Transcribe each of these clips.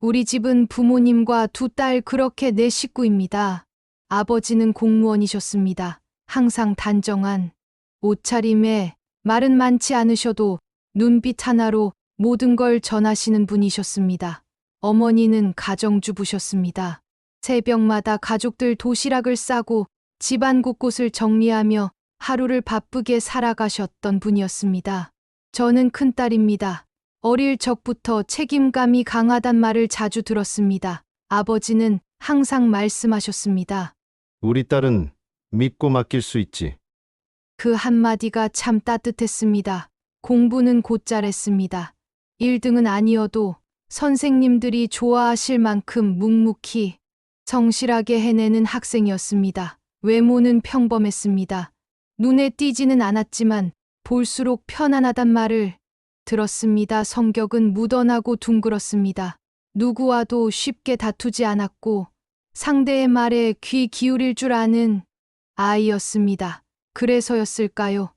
우리 집은 부모님과 두 딸 그렇게 네 식구입니다. 아버지는 공무원이셨습니다. 항상 단정한 옷차림에 말은 많지 않으셔도 눈빛 하나로 모든 걸 전하시는 분이셨습니다. 어머니는 가정주부셨습니다. 새벽마다 가족들 도시락을 싸고 집안 곳곳을 정리하며 하루를 바쁘게 살아가셨던 분이었습니다. 저는 큰딸입니다. 어릴 적부터 책임감이 강하단 말을 자주 들었습니다. 아버지는 항상 말씀하셨습니다. 우리 딸은 믿고 맡길 수 있지. 그 한마디가 참 따뜻했습니다. 공부는 곧잘 했습니다. 1등은 아니어도 선생님들이 좋아하실 만큼 묵묵히 성실하게 해내는 학생이었습니다. 외모는 평범했습니다. 눈에 띄지는 않았지만 볼수록 편안하단 말을 들었습니다. 성격은 무던하고 둥글었습니다. 누구와도 쉽게 다투지 않았고 상대의 말에 귀 기울일 줄 아는 아이였습니다. 그래서였을까요?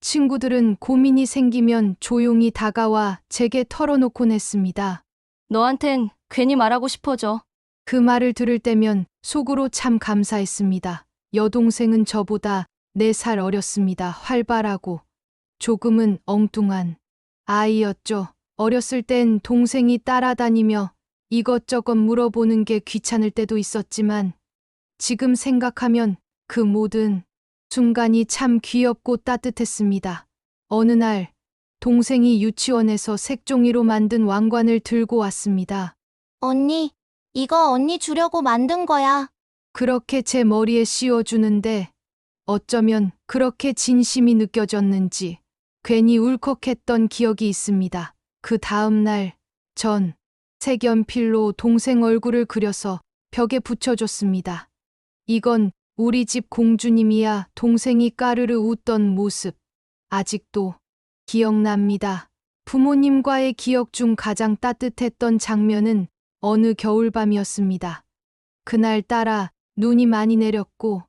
친구들은 고민이 생기면 조용히 다가와 제게 털어놓곤 했습니다. 너한텐 괜히 말하고 싶어져. 그 말을 들을 때면 속으로 참 감사했습니다. 여동생은 저보다 4살 어렸습니다. 활발하고 조금은 엉뚱한 아이였죠. 어렸을 땐 동생이 따라다니며 이것저것 물어보는 게 귀찮을 때도 있었지만 지금 생각하면 그 모든 순간이 참 귀엽고 따뜻했습니다. 어느 날 동생이 유치원에서 색종이로 만든 왕관을 들고 왔습니다. 언니, 이거 언니 주려고 만든 거야. 그렇게 제 머리에 씌워주는데 어쩌면 그렇게 진심이 느껴졌는지 괜히 울컥했던 기억이 있습니다. 그 다음 날 전 색연필로 동생 얼굴을 그려서 벽에 붙여줬습니다. 이건 우리 집 공주님이야. 동생이 까르르 웃던 모습 아직도 기억납니다. 부모님과의 기억 중 가장 따뜻했던 장면은 어느 겨울밤이었습니다. 그날 따라 눈이 많이 내렸고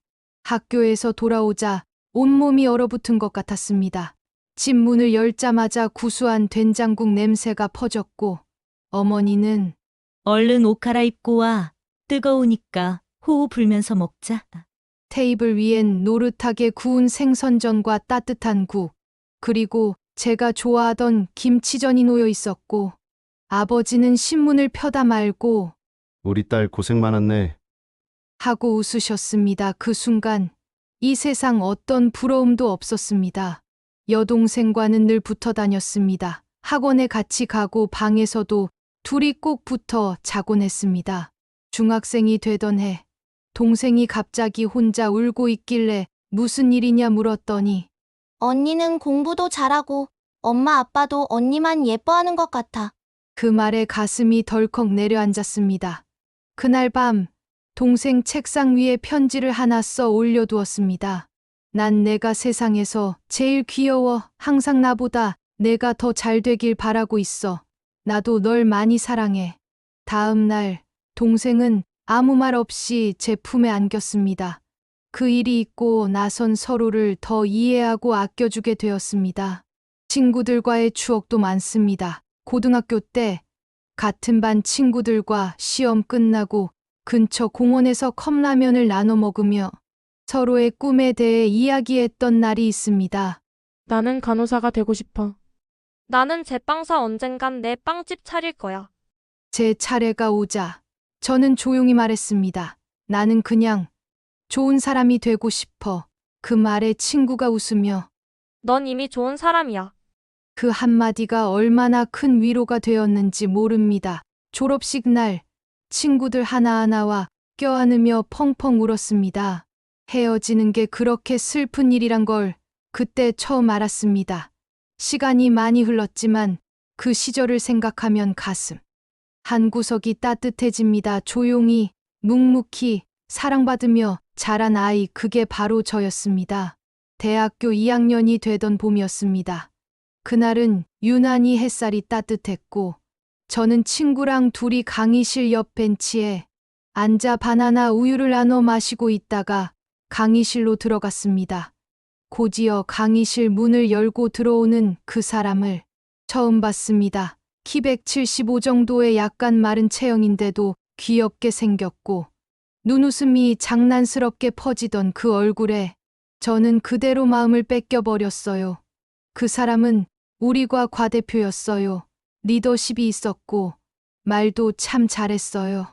학교에서 돌아오자 온몸이 얼어붙은 것 같았습니다. 집 문을 열자마자 구수한 된장국 냄새가 퍼졌고 어머니는 얼른 옷 갈아입고 와. 뜨거우니까 호호 불면서 먹자. 테이블 위엔 노릇하게 구운 생선전과 따뜻한 국, 그리고 제가 좋아하던 김치전이 놓여 있었고 아버지는 신문을 펴다 말고 우리 딸 고생 많았네. 하고 웃으셨습니다. 그 순간 이 세상 어떤 부러움도 없었습니다. 여동생과는 늘 붙어 다녔습니다. 학원에 같이 가고 방에서도 둘이 꼭 붙어 자곤 했습니다. 중학생이 되던 해 동생이 갑자기 혼자 울고 있길래 무슨 일이냐 물었더니 언니는 공부도 잘하고 엄마 아빠도 언니만 예뻐하는 것 같아. 그 말에 가슴이 덜컥 내려앉았습니다. 그날 밤 동생 책상 위에 편지를 하나 써 올려두었습니다. 난 내가 세상에서 제일 귀여워. 항상 나보다 내가 더 잘 되길 바라고 있어. 나도 널 많이 사랑해. 다음 날 동생은 아무 말 없이 제 품에 안겼습니다. 그 일이 있고 나선 서로를 더 이해하고 아껴주게 되었습니다. 친구들과의 추억도 많습니다. 고등학교 때 같은 반 친구들과 시험 끝나고 근처 공원에서 컵라면을 나눠 먹으며 서로의 꿈에 대해 이야기했던 날이 있습니다. 나는 간호사가 되고 싶어. 나는 제빵사 언젠간 내 빵집 차릴 거야. 제 차례가 오자 저는 조용히 말했습니다. 나는 그냥 좋은 사람이 되고 싶어. 그 말에 친구가 웃으며 넌 이미 좋은 사람이야. 그 한마디가 얼마나 큰 위로가 되었는지 모릅니다. 졸업식 날 친구들 하나하나와 껴안으며 펑펑 울었습니다. 헤어지는 게 그렇게 슬픈 일이란 걸 그때 처음 알았습니다. 시간이 많이 흘렀지만 그 시절을 생각하면 가슴 한 구석이 따뜻해집니다. 조용히 묵묵히 사랑받으며 자란 아이, 그게 바로 저였습니다. 대학교 2학년이 되던 봄이었습니다. 그날은 유난히 햇살이 따뜻했고 저는 친구랑 둘이 강의실 옆 벤치에 앉아 바나나 우유를 나눠 마시고 있다가 강의실로 들어갔습니다. 곧이어 강의실 문을 열고 들어오는 그 사람을 처음 봤습니다. 키 175 정도의 약간 마른 체형인데도 귀엽게 생겼고 눈웃음이 장난스럽게 퍼지던 그 얼굴에 저는 그대로 마음을 뺏겨버렸어요. 그 사람은 우리과 과대표였어요. 리더십이 있었고 말도 참 잘했어요.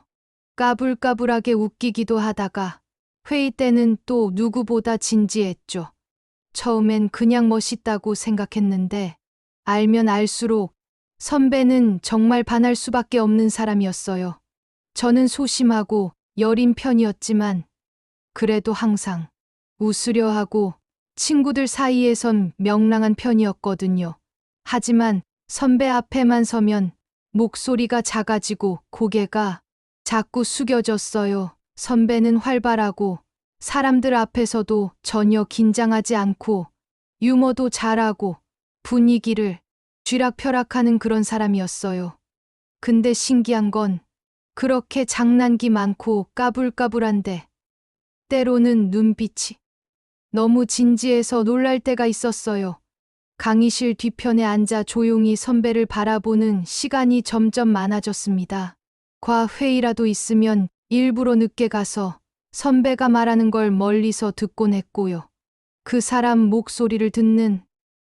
까불까불하게 웃기기도 하다가 회의 때는 또 누구보다 진지했죠. 처음엔 그냥 멋있다고 생각했는데 알면 알수록 선배는 정말 반할 수밖에 없는 사람이었어요. 저는 소심하고 여린 편이었지만 그래도 항상 웃으려 하고 친구들 사이에선 명랑한 편이었거든요. 하지만 선배 앞에만 서면 목소리가 작아지고 고개가 자꾸 숙여졌어요. 선배는 활발하고 사람들 앞에서도 전혀 긴장하지 않고 유머도 잘하고 분위기를 쥐락펴락하는 그런 사람이었어요. 근데 신기한 건 그렇게 장난기 많고 까불까불한데 때로는 눈빛이 너무 진지해서 놀랄 때가 있었어요. 강의실 뒤편에 앉아 조용히 선배를 바라보는 시간이 점점 많아졌습니다. 과회의라도 있으면 일부러 늦게 가서 선배가 말하는 걸 멀리서 듣곤 했고요. 그 사람 목소리를 듣는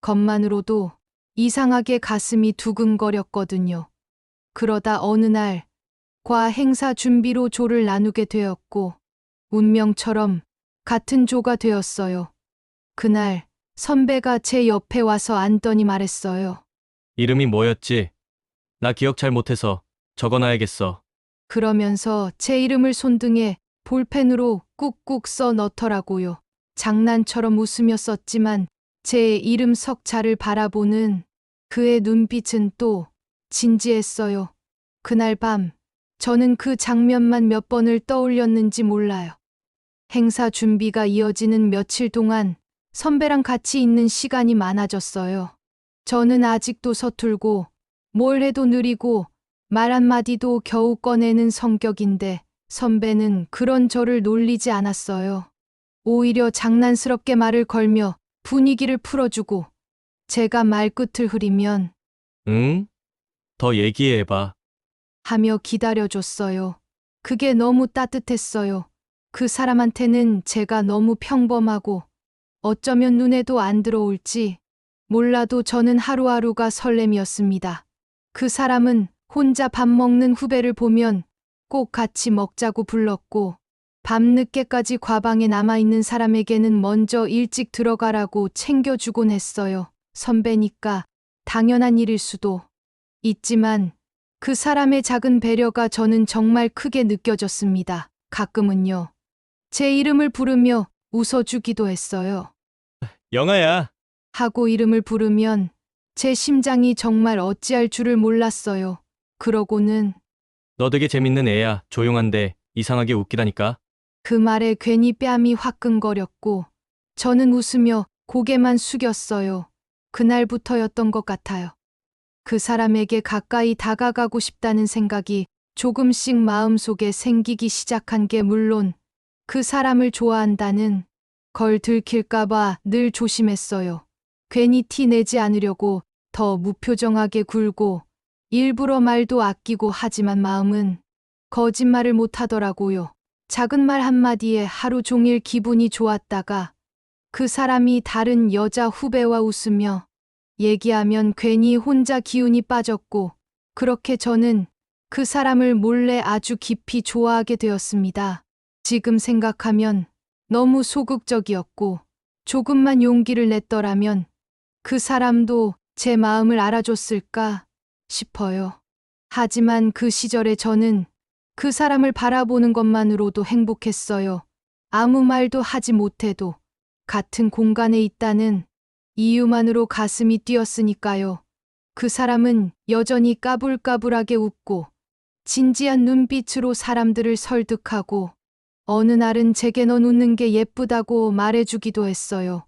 것만으로도 이상하게 가슴이 두근거렸거든요. 그러다 어느 날 과 행사 준비로 조를 나누게 되었고 운명처럼 같은 조가 되었어요. 그날 선배가 제 옆에 와서 앉더니 말했어요. 이름이 뭐였지? 나 기억 잘 못해서 적어놔야겠어. 그러면서 제 이름을 손등에 볼펜으로 꾹꾹 써 넣더라고요. 장난처럼 웃으며 썼지만 제 이름 석자를 바라보는 그의 눈빛은 또 진지했어요. 그날 밤 저는 그 장면만 몇 번을 떠올렸는지 몰라요. 행사 준비가 이어지는 며칠 동안 선배랑 같이 있는 시간이 많아졌어요. 저는 아직도 서툴고 뭘 해도 느리고 말 한마디도 겨우 꺼내는 성격인데 선배는 그런 저를 놀리지 않았어요. 오히려 장난스럽게 말을 걸며 분위기를 풀어주고 제가 말끝을 흐리면 응? 더 얘기해봐. 하며 기다려줬어요. 그게 너무 따뜻했어요. 그 사람한테는 제가 너무 평범하고 어쩌면 눈에도 안 들어올지 몰라도 저는 하루하루가 설렘이었습니다. 그 사람은 혼자 밥 먹는 후배를 보면 꼭 같이 먹자고 불렀고 밤늦게까지 과방에 남아있는 사람에게는 먼저 일찍 들어가라고 챙겨주곤 했어요. 선배니까 당연한 일일 수도 있지만 그 사람의 작은 배려가 저는 정말 크게 느껴졌습니다. 가끔은요. 제 이름을 부르며 웃어주기도 했어요. 영아야. 하고 이름을 부르면 제 심장이 정말 어찌할 줄을 몰랐어요. 그러고는 너 되게 재밌는 애야. 조용한데 이상하게 웃기다니까. 그 말에 괜히 뺨이 화끈거렸고 저는 웃으며 고개만 숙였어요. 그날부터였던 것 같아요. 그 사람에게 가까이 다가가고 싶다는 생각이 조금씩 마음속에 생기기 시작한 게 물론 그 사람을 좋아한다는 걸 들킬까봐 늘 조심했어요. 괜히 티 내지 않으려고 더 무표정하게 굴고 일부러 말도 아끼고 하지만 마음은 거짓말을 못하더라고요. 작은 말 한마디에 하루 종일 기분이 좋았다가 그 사람이 다른 여자 후배와 웃으며 얘기하면 괜히 혼자 기운이 빠졌고 그렇게 저는 그 사람을 몰래 아주 깊이 좋아하게 되었습니다. 지금 생각하면 너무 소극적이었고 조금만 용기를 냈더라면 그 사람도 제 마음을 알아줬을까 싶어요. 하지만 그 시절에 저는 그 사람을 바라보는 것만으로도 행복했어요. 아무 말도 하지 못해도 같은 공간에 있다는 이유만으로 가슴이 뛰었으니까요. 그 사람은 여전히 까불까불하게 웃고 진지한 눈빛으로 사람들을 설득하고 어느 날은 제게 넌 웃는 게 예쁘다고 말해주기도 했어요.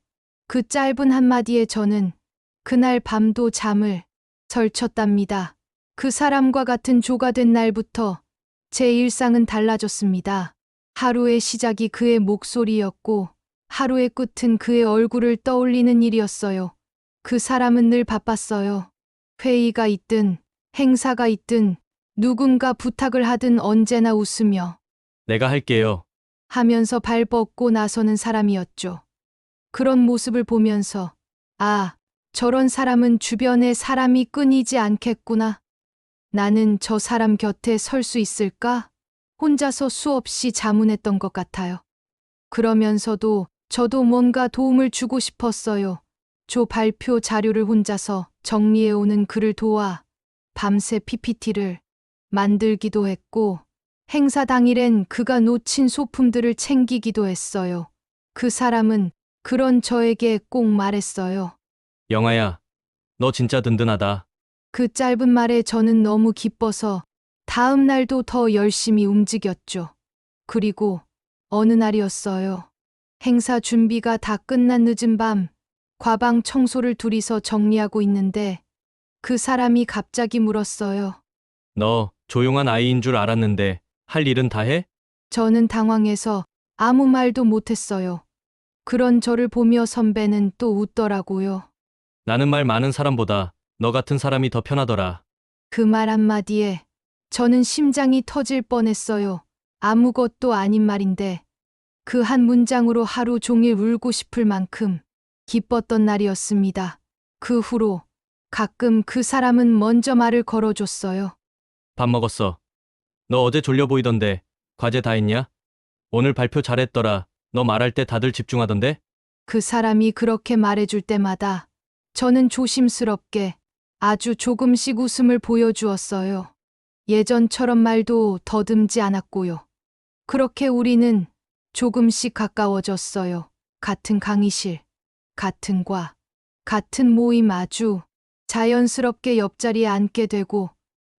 그 짧은 한마디에 저는 그날 밤도 잠을 설쳤답니다. 그 사람과 같은 조가 된 날부터 제 일상은 달라졌습니다. 하루의 시작이 그의 목소리였고 하루의 끝은 그의 얼굴을 떠올리는 일이었어요. 그 사람은 늘 바빴어요. 회의가 있든 행사가 있든 누군가 부탁을 하든 언제나 웃으며 내가 할게요. 하면서 발 뻗고 나서는 사람이었죠. 그런 모습을 보면서 아, 저런 사람은 주변에 사람이 끊이지 않겠구나. 나는 저 사람 곁에 설 수 있을까? 혼자서 수없이 자문했던 것 같아요. 그러면서도 저도 뭔가 도움을 주고 싶었어요. 조 발표 자료를 혼자서 정리해오는 그를 도와 밤새 PPT를 만들기도 했고 행사 당일엔 그가 놓친 소품들을 챙기기도 했어요. 그 사람은 그런 저에게 꼭 말했어요. 영아야, 너 진짜 든든하다. 그 짧은 말에 저는 너무 기뻐서 다음 날도 더 열심히 움직였죠. 그리고 어느 날이었어요. 행사 준비가 다 끝난 늦은 밤, 과방 청소를 둘이서 정리하고 있는데 그 사람이 갑자기 물었어요. 너 조용한 아이인 줄 알았는데 할 일은 다 해? 저는 당황해서 아무 말도 못했어요. 그런 저를 보며 선배는 또 웃더라고요. 나는 말 많은 사람보다 너 같은 사람이 더 편하더라. 그 말 한마디에 저는 심장이 터질 뻔했어요. 아무것도 아닌 말인데 그 한 문장으로 하루 종일 울고 싶을 만큼 기뻤던 날이었습니다. 그 후로 가끔 그 사람은 먼저 말을 걸어줬어요. 밥 먹었어. 너 어제 졸려 보이던데 과제 다 했냐? 오늘 발표 잘했더라. 너 말할 때 다들 집중하던데? 그 사람이 그렇게 말해줄 때마다 저는 조심스럽게 아주 조금씩 웃음을 보여주었어요. 예전처럼 말도 더듬지 않았고요. 그렇게 우리는 조금씩 가까워졌어요. 같은 강의실, 같은 과, 같은 모임 아주 자연스럽게 옆자리에 앉게 되고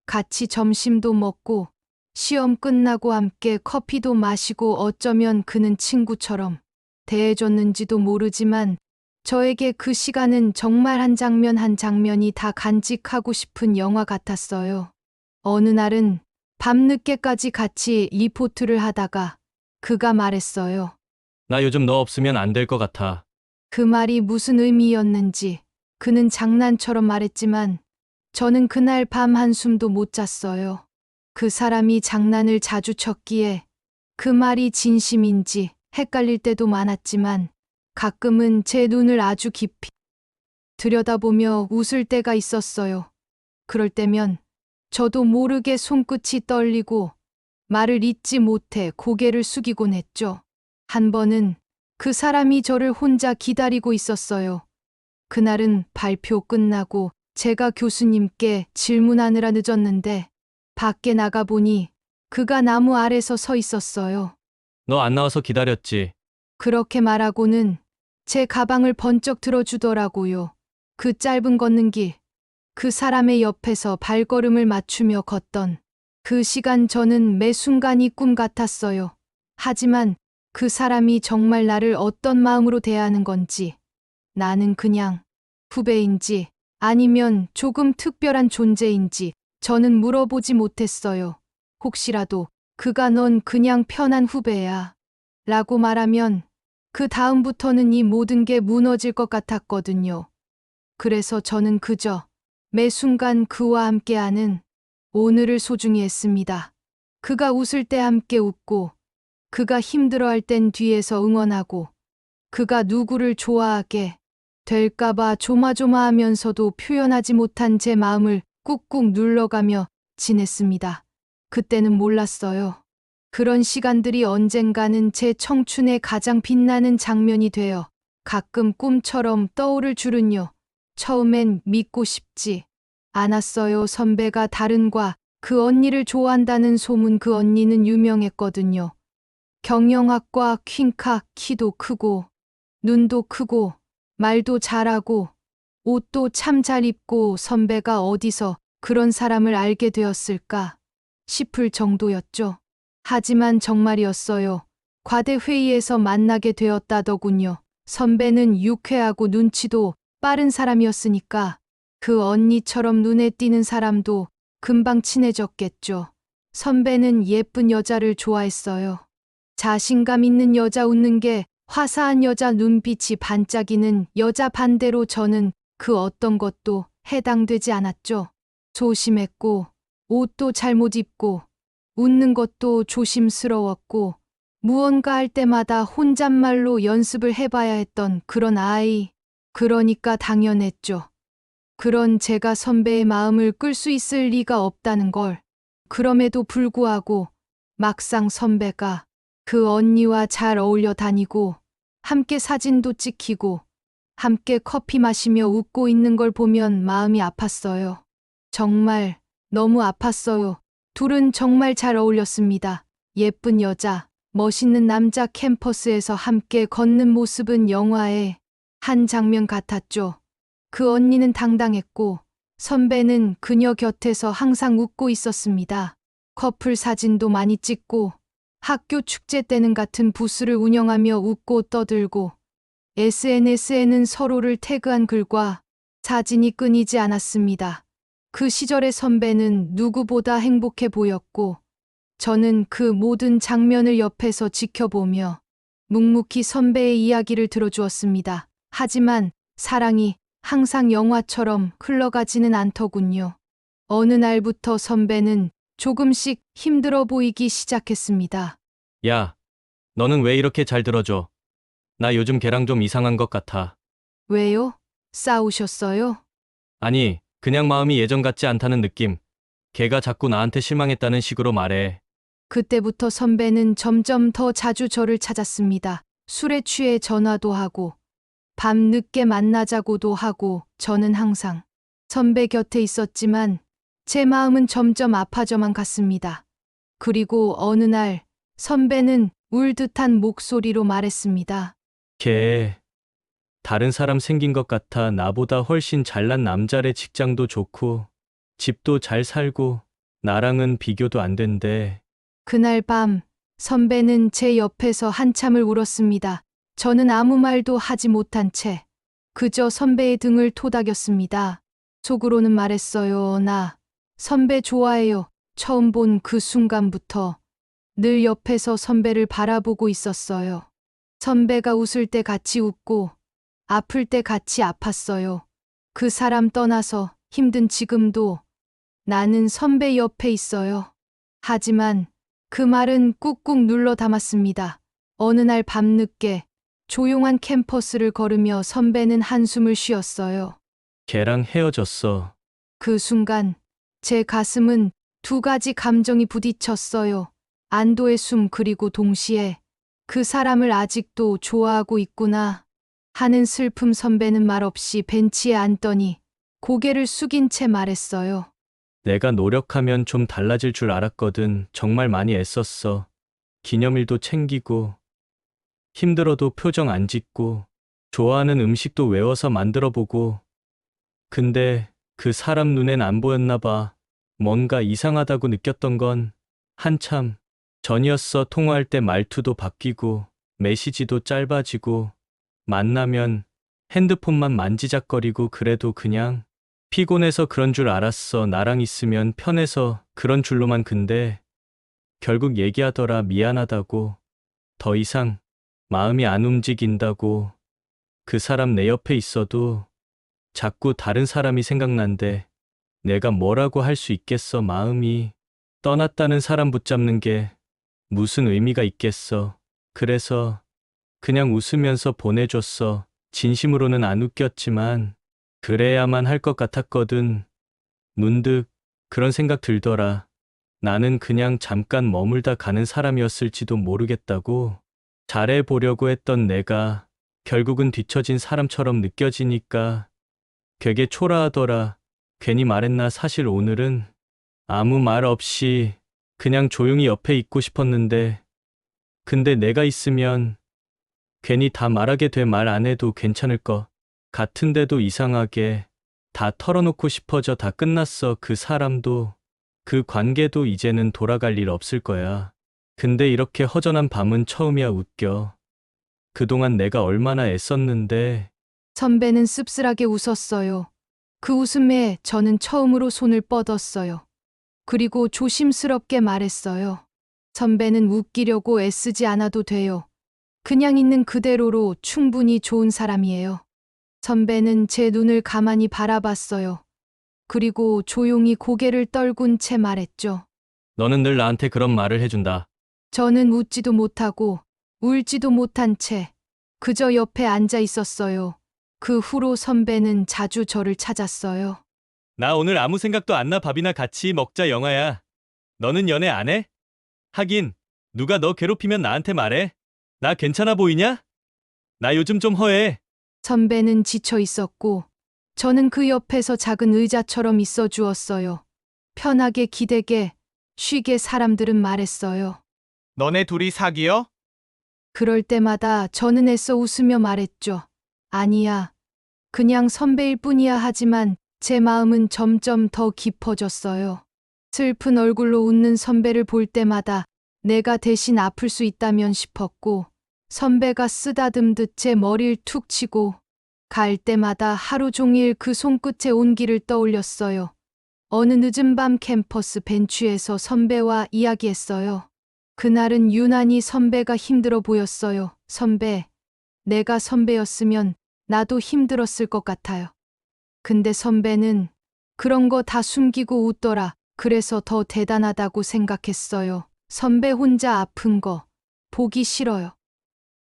같이 점심도 먹고 시험 끝나고 함께 커피도 마시고 어쩌면 그는 친구처럼 대해줬는지도 모르지만 저에게 그 시간은 정말 한 장면 한 장면이 다 간직하고 싶은 영화 같았어요. 어느 날은 밤늦게까지 같이 리포트를 하다가 그가 말했어요. 나 요즘 너 없으면 안 될 것 같아. 그 말이 무슨 의미였는지 그는 장난처럼 말했지만 저는 그날 밤 한숨도 못 잤어요. 그 사람이 장난을 자주 쳤기에 그 말이 진심인지 헷갈릴 때도 많았지만 가끔은 제 눈을 아주 깊이 들여다보며 웃을 때가 있었어요. 그럴 때면 저도 모르게 손끝이 떨리고 말을 잇지 못해 고개를 숙이곤 했죠. 한 번은 그 사람이 저를 혼자 기다리고 있었어요. 그날은 발표 끝나고 제가 교수님께 질문하느라 늦었는데 밖에 나가보니 그가 나무 아래서 서 있었어요. 너 안 나와서 기다렸지. 그렇게 말하고는 제 가방을 번쩍 들어주더라고요. 그 짧은 걷는 길, 그 사람의 옆에서 발걸음을 맞추며 걷던 그 시간 저는 매 순간이 꿈 같았어요. 하지만 그 사람이 정말 나를 어떤 마음으로 대하는 건지, 나는 그냥 후배인지 아니면 조금 특별한 존재인지 저는 물어보지 못했어요. 혹시라도 그가 넌 그냥 편한 후배야 라고 말하면 그 다음부터는 이 모든 게 무너질 것 같았거든요. 그래서 저는 그저 매 순간 그와 함께하는 오늘을 소중히 했습니다. 그가 웃을 때 함께 웃고, 그가 힘들어할 땐 뒤에서 응원하고, 그가 누구를 좋아하게 될까봐 조마조마하면서도 표현하지 못한 제 마음을 꾹꾹 눌러가며 지냈습니다. 그때는 몰랐어요. 그런 시간들이 언젠가는 제 청춘의 가장 빛나는 장면이 되어 가끔 꿈처럼 떠오를 줄은요. 처음엔 믿고 싶지 않았어요. 선배가 다른 과 그 언니를 좋아한다는 소문. 그 언니는 유명했거든요. 경영학과 퀸카, 키도 크고 눈도 크고 말도 잘하고 옷도 참 잘 입고 선배가 어디서 그런 사람을 알게 되었을까 싶을 정도였죠. 하지만 정말이었어요. 과대 회의에서 만나게 되었다더군요. 선배는 유쾌하고 눈치도 빠른 사람이었으니까 그 언니처럼 눈에 띄는 사람도 금방 친해졌겠죠. 선배는 예쁜 여자를 좋아했어요. 자신감 있는 여자, 웃는 게 화사한 여자, 눈빛이 반짝이는 여자. 반대로 저는 그 어떤 것도 해당되지 않았죠. 소심했고, 옷도 잘못 입고, 웃는 것도 조심스러웠고, 무언가 할 때마다 혼잣말로 연습을 해봐야 했던 그런 아이. 그러니까 당연했죠. 그런 제가 선배의 마음을 끌 수 있을 리가 없다는 걸. 그럼에도 불구하고 막상 선배가 그 언니와 잘 어울려 다니고 함께 사진도 찍히고 함께 커피 마시며 웃고 있는 걸 보면 마음이 아팠어요. 정말 너무 아팠어요. 둘은 정말 잘 어울렸습니다. 예쁜 여자, 멋있는 남자 캠퍼스에서 함께 걷는 모습은 영화의 한 장면 같았죠. 그 언니는 당당했고 선배는 그녀 곁에서 항상 웃고 있었습니다. 커플 사진도 많이 찍고 학교 축제 때는 같은 부스를 운영하며 웃고 떠들고 SNS에는 서로를 태그한 글과 사진이 끊이지 않았습니다. 그 시절의 선배는 누구보다 행복해 보였고 저는 그 모든 장면을 옆에서 지켜보며 묵묵히 선배의 이야기를 들어주었습니다. 하지만 사랑이 항상 영화처럼 흘러가지는 않더군요. 어느 날부터 선배는 조금씩 힘들어 보이기 시작했습니다. 야, 너는 왜 이렇게 잘 들어줘? 나 요즘 걔랑 좀 이상한 것 같아. 왜요? 싸우셨어요? 아니, 그냥 마음이 예전 같지 않다는 느낌. 걔가 자꾸 나한테 실망했다는 식으로 말해. 그때부터 선배는 점점 더 자주 저를 찾았습니다. 술에 취해 전화도 하고 밤 늦게 만나자고도 하고 저는 항상 선배 곁에 있었지만 제 마음은 점점 아파져만 갔습니다. 그리고 어느 날 선배는 울 듯한 목소리로 말했습니다. 걔, 다른 사람 생긴 것 같아. 나보다 훨씬 잘난 남자래. 직장도 좋고, 집도 잘 살고, 나랑은 비교도 안 된대. 그날 밤 선배는 제 옆에서 한참을 울었습니다. 저는 아무 말도 하지 못한 채 그저 선배의 등을 토닥였습니다. 속으로는 말했어요. 나 선배 좋아해요. 처음 본 그 순간부터 늘 옆에서 선배를 바라보고 있었어요. 선배가 웃을 때 같이 웃고 아플 때 같이 아팠어요. 그 사람 떠나서 힘든 지금도 나는 선배 옆에 있어요. 하지만 그 말은 꾹꾹 눌러 담았습니다. 어느 날 밤늦게 조용한 캠퍼스를 걸으며 선배는 한숨을 쉬었어요. 걔랑 헤어졌어. 그 순간 제 가슴은 두 가지 감정이 부딪혔어요. 안도의 숨 그리고 동시에 그 사람을 아직도 좋아하고 있구나 하는 슬픔. 선배는 말없이 벤치에 앉더니 고개를 숙인 채 말했어요. 내가 노력하면 좀 달라질 줄 알았거든. 정말 많이 애썼어. 기념일도 챙기고, 힘들어도 표정 안 짓고, 좋아하는 음식도 외워서 만들어 보고. 근데 그 사람 눈엔 안 보였나 봐. 뭔가 이상하다고 느꼈던 건 한참 전이었어. 통화할 때 말투도 바뀌고, 메시지도 짧아지고, 만나면 핸드폰만 만지작거리고. 그래도 그냥 피곤해서 그런 줄 알았어. 나랑 있으면 편해서 그런 줄로만. 근데 결국 얘기하더라. 미안하다고. 더 이상 마음이 안 움직인다고. 그 사람 내 옆에 있어도 자꾸 다른 사람이 생각난대. 내가 뭐라고 할 수 있겠어. 마음이 떠났다는 사람 붙잡는 게 무슨 의미가 있겠어. 그래서 그냥 웃으면서 보내줬어. 진심으로는 안 웃겼지만 그래야만 할 것 같았거든. 문득 그런 생각 들더라. 나는 그냥 잠깐 머물다 가는 사람이었을지도 모르겠다고. 잘해보려고 했던 내가 결국은 뒤처진 사람처럼 느껴지니까 되게 초라하더라. 괜히 말했나. 사실 오늘은 아무 말 없이 그냥 조용히 옆에 있고 싶었는데, 근데 내가 있으면 괜히 다 말하게 돼. 말 안 해도 괜찮을 것 같은데도 이상하게 다 털어놓고 싶어져. 다 끝났어. 그 사람도 그 관계도 이제는 돌아갈 일 없을 거야. 근데 이렇게 허전한 밤은 처음이야. 웃겨. 그동안 내가 얼마나 애썼는데. 선배는 씁쓸하게 웃었어요. 그 웃음에 저는 처음으로 손을 뻗었어요. 그리고 조심스럽게 말했어요. 선배는 웃기려고 애쓰지 않아도 돼요. 그냥 있는 그대로로 충분히 좋은 사람이에요. 선배는 제 눈을 가만히 바라봤어요. 그리고 조용히 고개를 떨군 채 말했죠. 너는 늘 나한테 그런 말을 해준다. 저는 웃지도 못하고 울지도 못한 채 그저 옆에 앉아 있었어요. 그 후로 선배는 자주 저를 찾았어요. 나 오늘 아무 생각도 안 나. 밥이나 같이 먹자. 영화야. 너는 연애 안 해? 하긴 누가 너 괴롭히면 나한테 말해. 나 괜찮아 보이냐? 나 요즘 좀 허해. 선배는 지쳐 있었고 저는 그 옆에서 작은 의자처럼 있어 주었어요. 편하게 기대게, 쉬게 사람들은 말했어요. 너네 둘이 사귀어? 그럴 때마다 저는 애써 웃으며 말했죠. 아니야. 그냥 선배일 뿐이야. 하지만 제 마음은 점점 더 깊어졌어요. 슬픈 얼굴로 웃는 선배를 볼 때마다 내가 대신 아플 수 있다면 싶었고, 선배가 쓰다듬듯 제 머리를 툭 치고 갈 때마다 하루 종일 그 손끝의 온기를 떠올렸어요. 어느 늦은 밤 캠퍼스 벤치에서 선배와 이야기했어요. 그날은 유난히 선배가 힘들어 보였어요. 선배, 내가 선배였으면 나도 힘들었을 것 같아요. 근데 선배는 그런 거 다 숨기고 웃더라. 그래서 더 대단하다고 생각했어요. 선배 혼자 아픈 거 보기 싫어요.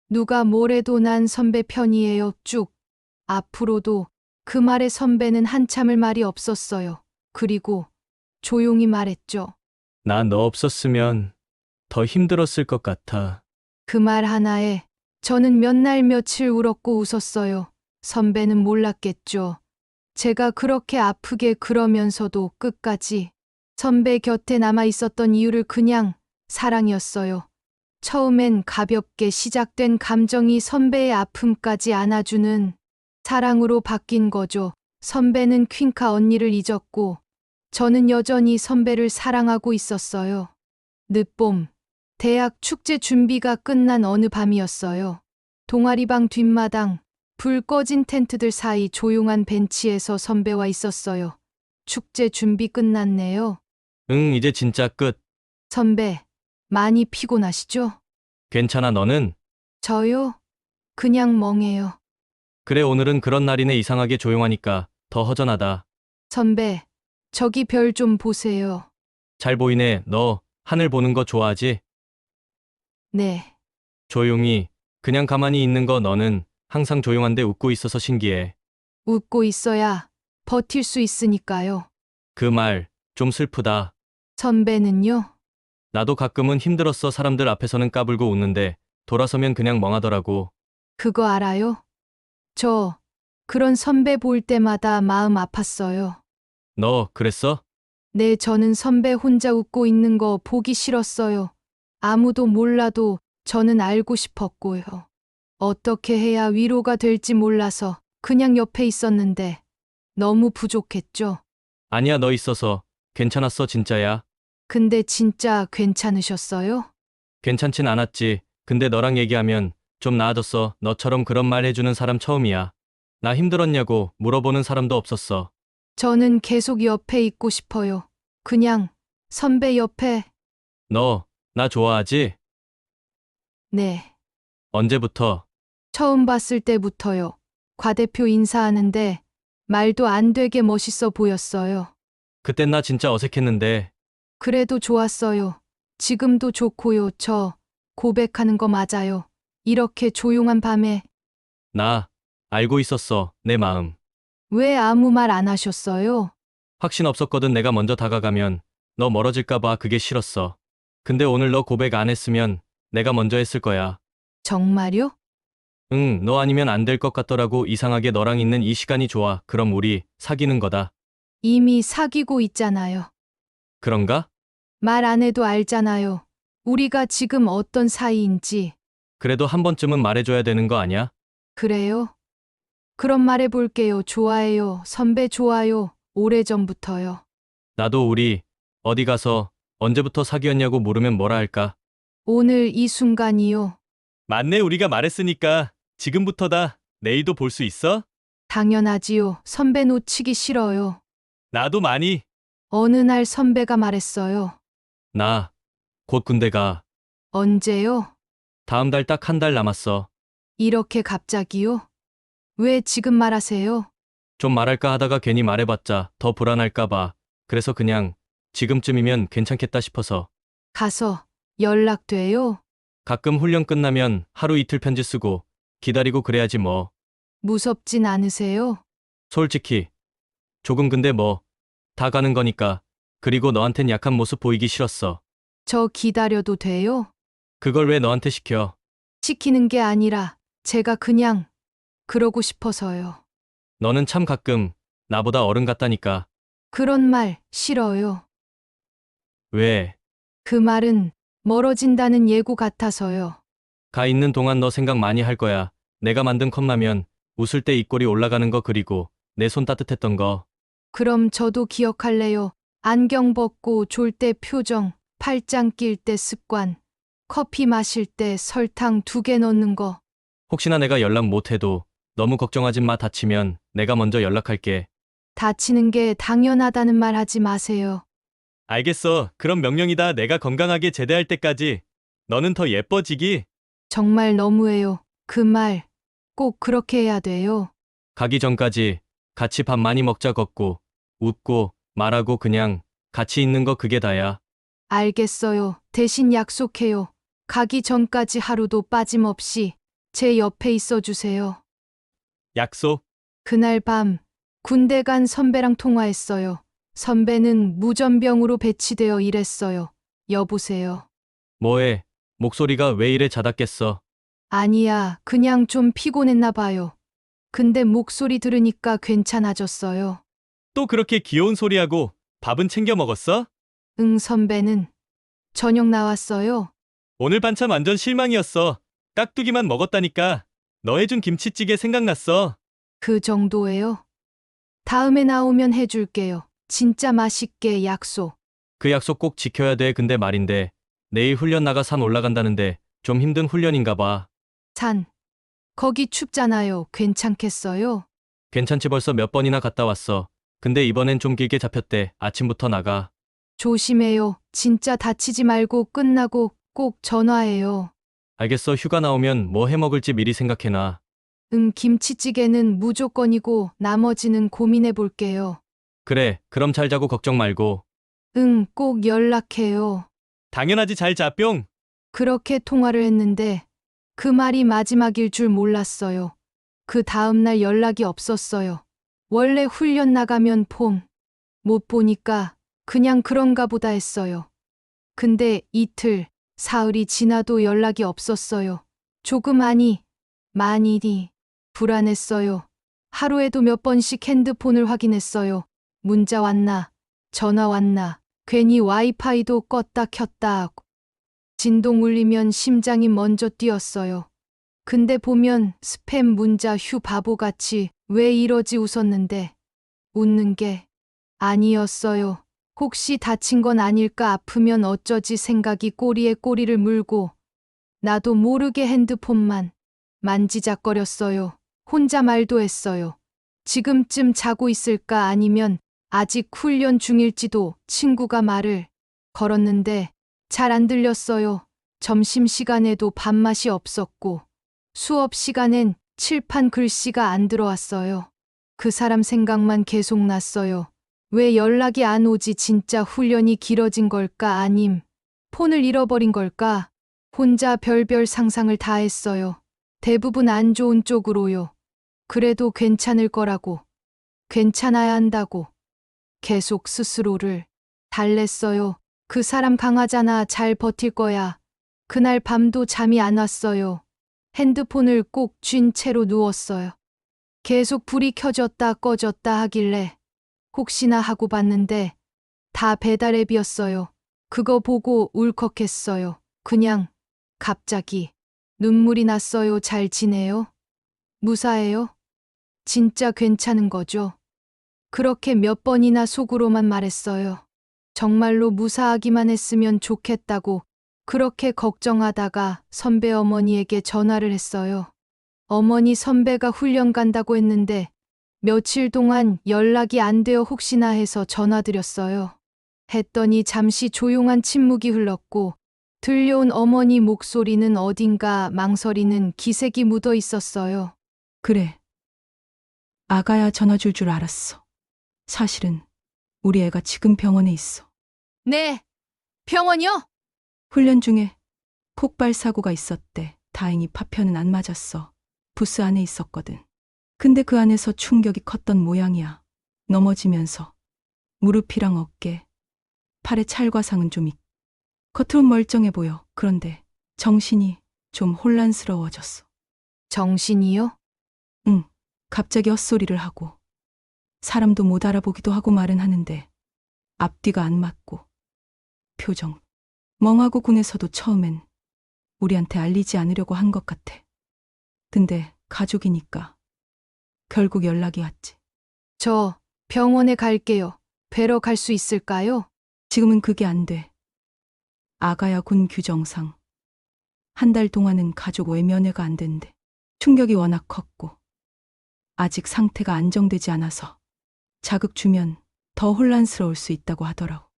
누가 뭐래도 난 선배 편이에요. 쭉. 앞으로도. 그 말에 선배는 한참을 말이 없었어요. 그리고 조용히 말했죠. 나 너 없었으면 더 힘들었을 것 같아. 그 말 하나에 저는 몇 날 며칠 울었고 웃었어요. 선배는 몰랐겠죠. 제가 그렇게 아프게 그러면서도 끝까지 선배 곁에 남아 있었던 이유를 그냥 사랑이었어요. 처음엔 가볍게 시작된 감정이 선배의 아픔까지 안아주는 사랑으로 바뀐 거죠. 선배는 퀸카 언니를 잊었고 저는 여전히 선배를 사랑하고 있었어요. 늦봄, 대학 축제 준비가 끝난 어느 밤이었어요. 동아리방 뒷마당, 불 꺼진 텐트들 사이 조용한 벤치에서 선배와 있었어요. 축제 준비 끝났네요. 응, 이제 진짜 끝. 선배, 많이 피곤하시죠? 괜찮아, 너는? 저요? 그냥 멍해요. 그래, 오늘은 그런 날이네. 이상하게 조용하니까 더 허전하다. 선배, 저기 별 좀 보세요. 잘 보이네. 너 하늘 보는 거 좋아하지? 네, 조용히, 그냥 가만히 있는 거. 너는 항상 조용한데 웃고 있어서 신기해. 웃고 있어야 버틸 수 있으니까요. 그 말 좀 슬프다. 선배는요? 나도 가끔은 힘들었어. 사람들 앞에서는 까불고 웃는데 돌아서면 그냥 멍하더라고. 그거 알아요? 저 그런 선배 볼 때마다 마음 아팠어요. 너 그랬어? 네, 저는 선배 혼자 웃고 있는 거 보기 싫었어요. 아무도 몰라도 저는 알고 싶었고요. 어떻게 해야 위로가 될지 몰라서 그냥 옆에 있었는데 너무 부족했죠. 아니야, 너 있어서 괜찮았어. 진짜야. 근데 진짜 괜찮으셨어요? 괜찮진 않았지. 근데 너랑 얘기하면 좀 나아졌어. 너처럼 그런 말 해주는 사람 처음이야. 나 힘들었냐고 물어보는 사람도 없었어. 저는 계속 옆에 있고 싶어요. 그냥 선배 옆에. 너 나 좋아하지? 네, 언제부터? 처음 봤을 때부터요. 과 대표 인사하는데 말도 안 되게 멋있어 보였어요. 그땐 나 진짜 어색했는데. 그래도 좋았어요. 지금도 좋고요. 저 고백하는 거 맞아요. 이렇게 조용한 밤에. 나 알고 있었어. 내 마음. 왜 아무 말 안 하셨어요? 확신 없었거든. 내가 먼저 다가가면 너 멀어질까 봐. 그게 싫었어. 근데 오늘 너 고백 안 했으면 내가 먼저 했을 거야. 정말요? 응, 너 아니면 안 될 것 같더라고. 이상하게 너랑 있는 이 시간이 좋아. 그럼 우리 사귀는 거다. 이미 사귀고 있잖아요. 그런가? 말 안 해도 알잖아요. 우리가 지금 어떤 사이인지. 그래도 한 번쯤은 말해줘야 되는 거 아니야? 그래요? 그럼 말해볼게요. 좋아해요. 선배 좋아요. 오래전부터요. 나도 우리 어디 가서 언제부터 사귀었냐고 물으면 뭐라 할까? 오늘 이 순간이요. 맞네, 우리가 말했으니까 지금부터다. 내일도 볼 수 있어? 당연하지요. 선배 놓치기 싫어요. 나도 많이. 어느 날 선배가 말했어요. 나 곧 군대 가. 언제요? 다음 달 딱 한 달 남았어. 이렇게 갑자기요? 왜 지금 말하세요? 좀 말할까 하다가 괜히 말해봤자 더 불안할까봐. 그래서 그냥 지금쯤이면 괜찮겠다 싶어서. 가서 연락돼요? 가끔 훈련 끝나면 하루 이틀 편지 쓰고 기다리고 그래야지 뭐. 무섭진 않으세요? 솔직히. 조금 근데 뭐. 다 가는 거니까. 그리고 너한텐 약한 모습 보이기 싫었어. 저 기다려도 돼요? 그걸 왜 너한테 시켜? 시키는 게 아니라 제가 그냥 그러고 싶어서요. 너는 참 가끔 나보다 어른 같다니까. 그런 말 싫어요. 왜? 그 말은 멀어진다는 예고 같아서요. 가 있는 동안 너 생각 많이 할 거야. 내가 만든 컵라면, 웃을 때 입꼬리 올라가는 거 그리고 내 손 따뜻했던 거. 그럼 저도 기억할래요. 안경 벗고 졸 때 표정, 팔짱 낄 때 습관, 커피 마실 때 설탕 2개 넣는 거. 혹시나 내가 연락 못해도 너무 걱정하지 마. 다치면 내가 먼저 연락할게. 다치는 게 당연하다는 말 하지 마세요. 알겠어. 그럼 명령이다. 내가 건강하게 제대할 때까지. 너는 더 예뻐지기. 정말 너무해요. 그 말 꼭 그렇게 해야 돼요. 가기 전까지 같이 밥 많이 먹자. 걷고 웃고 말하고 그냥 같이 있는 거 그게 다야. 알겠어요. 대신 약속해요. 가기 전까지 하루도 빠짐없이 제 옆에 있어 주세요. 약속. 그날 밤 군대 간 선배랑 통화했어요. 선배는 무전병으로 배치되어 일했어요. 여보세요. 뭐해? 목소리가 왜 이래 잦았겠어? 아니야, 그냥 좀 피곤했나 봐요. 근데 목소리 들으니까 괜찮아졌어요. 또 그렇게 귀여운 소리하고 밥은 챙겨 먹었어? 응, 선배는 저녁 나왔어요. 오늘 반찬 완전 실망이었어. 깍두기만 먹었다니까. 너 해준 김치찌개 생각났어. 그 정도예요. 다음에 나오면 해줄게요. 진짜 맛있게 약속. 그 약속 꼭 지켜야 돼. 근데 말인데 내일 훈련 나가 산 올라간다는데 좀 힘든 훈련인가 봐. 산. 거기 춥잖아요. 괜찮겠어요? 괜찮지 벌써 몇 번이나 갔다 왔어. 근데 이번엔 좀 길게 잡혔대. 아침부터 나가. 조심해요. 진짜 다치지 말고 끝나고 꼭 전화해요. 알겠어. 휴가 나오면 뭐 해먹을지 미리 생각해놔. 응, 김치찌개는 무조건이고 나머지는 고민해 볼게요. 그래. 그럼 잘 자고 걱정 말고. 응, 꼭 연락해요. 당연하지. 잘 자. 뿅. 그렇게 통화를 했는데 그 말이 마지막일 줄 몰랐어요. 그 다음날 연락이 없었어요. 원래 훈련 나가면 폰 못 보니까 그냥 그런가 보다 했어요. 근데 이틀, 사흘이 지나도 연락이 없었어요. 조금 많이 불안했어요. 하루에도 몇 번씩 핸드폰을 확인했어요. 문자 왔나, 전화 왔나, 괜히 와이파이도 껐다 켰다 하고. 진동 울리면 심장이 먼저 뛰었어요. 근데 보면 스팸 문자 휴 바보같이 왜 이러지 웃었는데 웃는 게 아니었어요. 혹시 다친 건 아닐까 아프면 어쩌지 생각이 꼬리에 꼬리를 물고 나도 모르게 핸드폰만 만지작거렸어요. 혼자 말도 했어요. 지금쯤 자고 있을까 아니면 아직 훈련 중일지도 친구가 말을 걸었는데 잘 안 들렸어요. 점심시간에도 밥맛이 없었고 수업 시간엔 칠판 글씨가 안 들어왔어요. 그 사람 생각만 계속 났어요. 왜 연락이 안 오지? 진짜 훈련이 길어진 걸까? 아님 폰을 잃어버린 걸까? 혼자 별별 상상을 다 했어요. 대부분 안 좋은 쪽으로요. 그래도 괜찮을 거라고, 괜찮아야 한다고 계속 스스로를 달랬어요. 그 사람 강하잖아. 잘 버틸 거야. 그날 밤도 잠이 안 왔어요. 핸드폰을 꼭 쥔 채로 누웠어요. 계속 불이 켜졌다 꺼졌다 하길래 혹시나 하고 봤는데 다 배달 앱이었어요. 그거 보고 울컥했어요. 그냥 갑자기 눈물이 났어요. 잘 지내요? 무사해요? 진짜 괜찮은 거죠? 그렇게 몇 번이나 속으로만 말했어요. 정말로 무사하기만 했으면 좋겠다고 그렇게 걱정하다가 선배 어머니에게 전화를 했어요. 어머니 선배가 훈련 간다고 했는데 며칠 동안 연락이 안 되어 혹시나 해서 전화드렸어요. 했더니 잠시 조용한 침묵이 흘렀고 들려온 어머니 목소리는 어딘가 망설이는 기색이 묻어 있었어요. 그래. 아가야 전화 줄 알았어. 사실은 우리 애가 지금 병원에 있어. 네. 병원이요? 훈련 중에 폭발 사고가 있었대. 다행히 파편은 안 맞았어. 부스 안에 있었거든. 근데 그 안에서 충격이 컸던 모양이야. 넘어지면서 무릎이랑 어깨, 팔에 찰과상은 좀 있고. 겉으론 멀쩡해 보여. 그런데 정신이 좀 혼란스러워졌어. 정신이요? 응, 갑자기 헛소리를 하고 사람도 못 알아보기도 하고 말은 하는데 앞뒤가 안 맞고 표정 멍하고 군에서도 처음엔 우리한테 알리지 않으려고 한 것 같아. 근데 가족이니까 결국 연락이 왔지. 저 병원에 갈게요. 뵈러 갈 수 있을까요? 지금은 그게 안 돼. 아가야 군 규정상 한 달 동안은 가족 외면회가 안 된대. 충격이 워낙 컸고 아직 상태가 안정되지 않아서 자극 주면 더 혼란스러울 수 있다고 하더라고.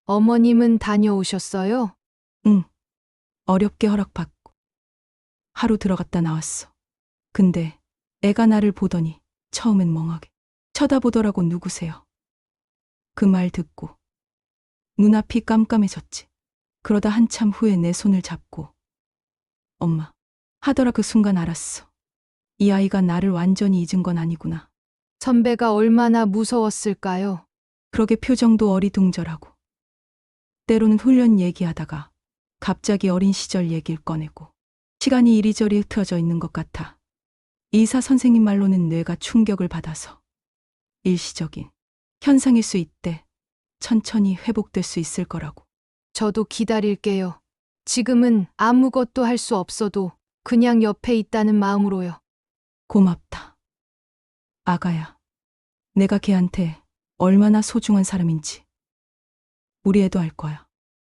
어머님은 다녀오셨어요? 응, 어렵게 허락받고 하루 들어갔다 나왔어. 근데 애가 나를 보더니 처음엔 멍하게 쳐다보더라고. 누구세요? 그 말 듣고 눈앞이 깜깜해졌지. 그러다 한참 후에 내 손을 잡고 엄마 하더라. 그 순간 알았어. 이 아이가 나를 완전히 잊은 건 아니구나. 선배가 얼마나 무서웠을까요? 그러게 표정도 어리둥절하고 때로는 훈련 얘기하다가 갑자기 어린 시절 얘기를 꺼내고 시간이 이리저리 흐트러져 있는 것 같아. 의사 선생님 말로는 뇌가 충격을 받아서 일시적인 현상일 수 있대. 천천히 회복될 수 있을 거라고. 저도 기다릴게요. 지금은 아무것도 할 수 없어도 그냥 옆에 있다는 마음으로요. 고맙다. 아가야, 내가 걔한테 얼마나 소중한 사람인지 우리 애도 알 거야.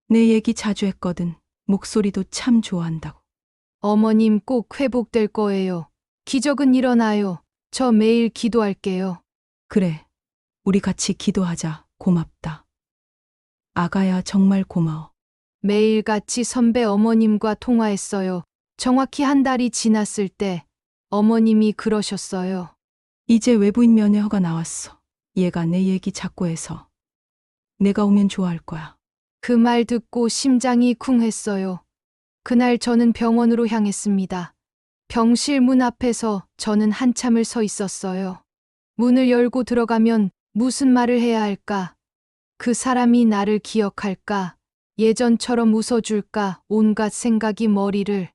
내 얘기 자주 했거든. 목소리도 참 좋아한다고. 어머님 꼭 회복될 거예요. 기적은 일어나요. 저 매일 기도할게요. 그래, 우리 같이 기도하자. 고맙다. 아가야, 정말 고마워. 매일같이 선배 어머님과 통화했어요. 정확히 한 달이 지났을 때 어머님이 그러셨어요. 이제 외부인 면회허가 나왔어. 얘가 내 얘기 자꾸 해서 내가 오면 좋아할 거야. 그 말 듣고 심장이 쿵했어요. 그날 저는 병원으로 향했습니다. 병실 문 앞에서 저는 한참을 서 있었어요. 문을 열고 들어가면 무슨 말을 해야 할까? 그 사람이 나를 기억할까? 예전처럼 웃어줄까? 온갖 생각이 머리를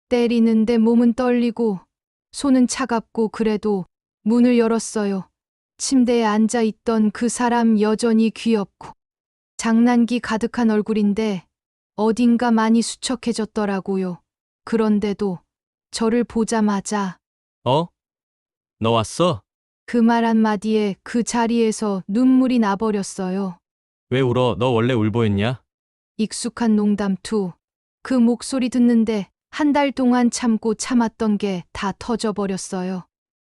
때리는데 몸은 떨리고 손은 차갑고 그래도 문을 열었어요. 침대에 앉아 있던 그 사람 여전히 귀엽고 장난기 가득한 얼굴인데 어딘가 많이 수척해졌더라고요. 그런데도 저를 보자마자 어? 너 왔어? 그 말 한마디에 그 자리에서 눈물이 나버렸어요. 왜 울어? 너 원래 울보였냐? 익숙한 농담투. 그 목소리 듣는데 한 달 동안 참고 참았던 게 다 터져버렸어요.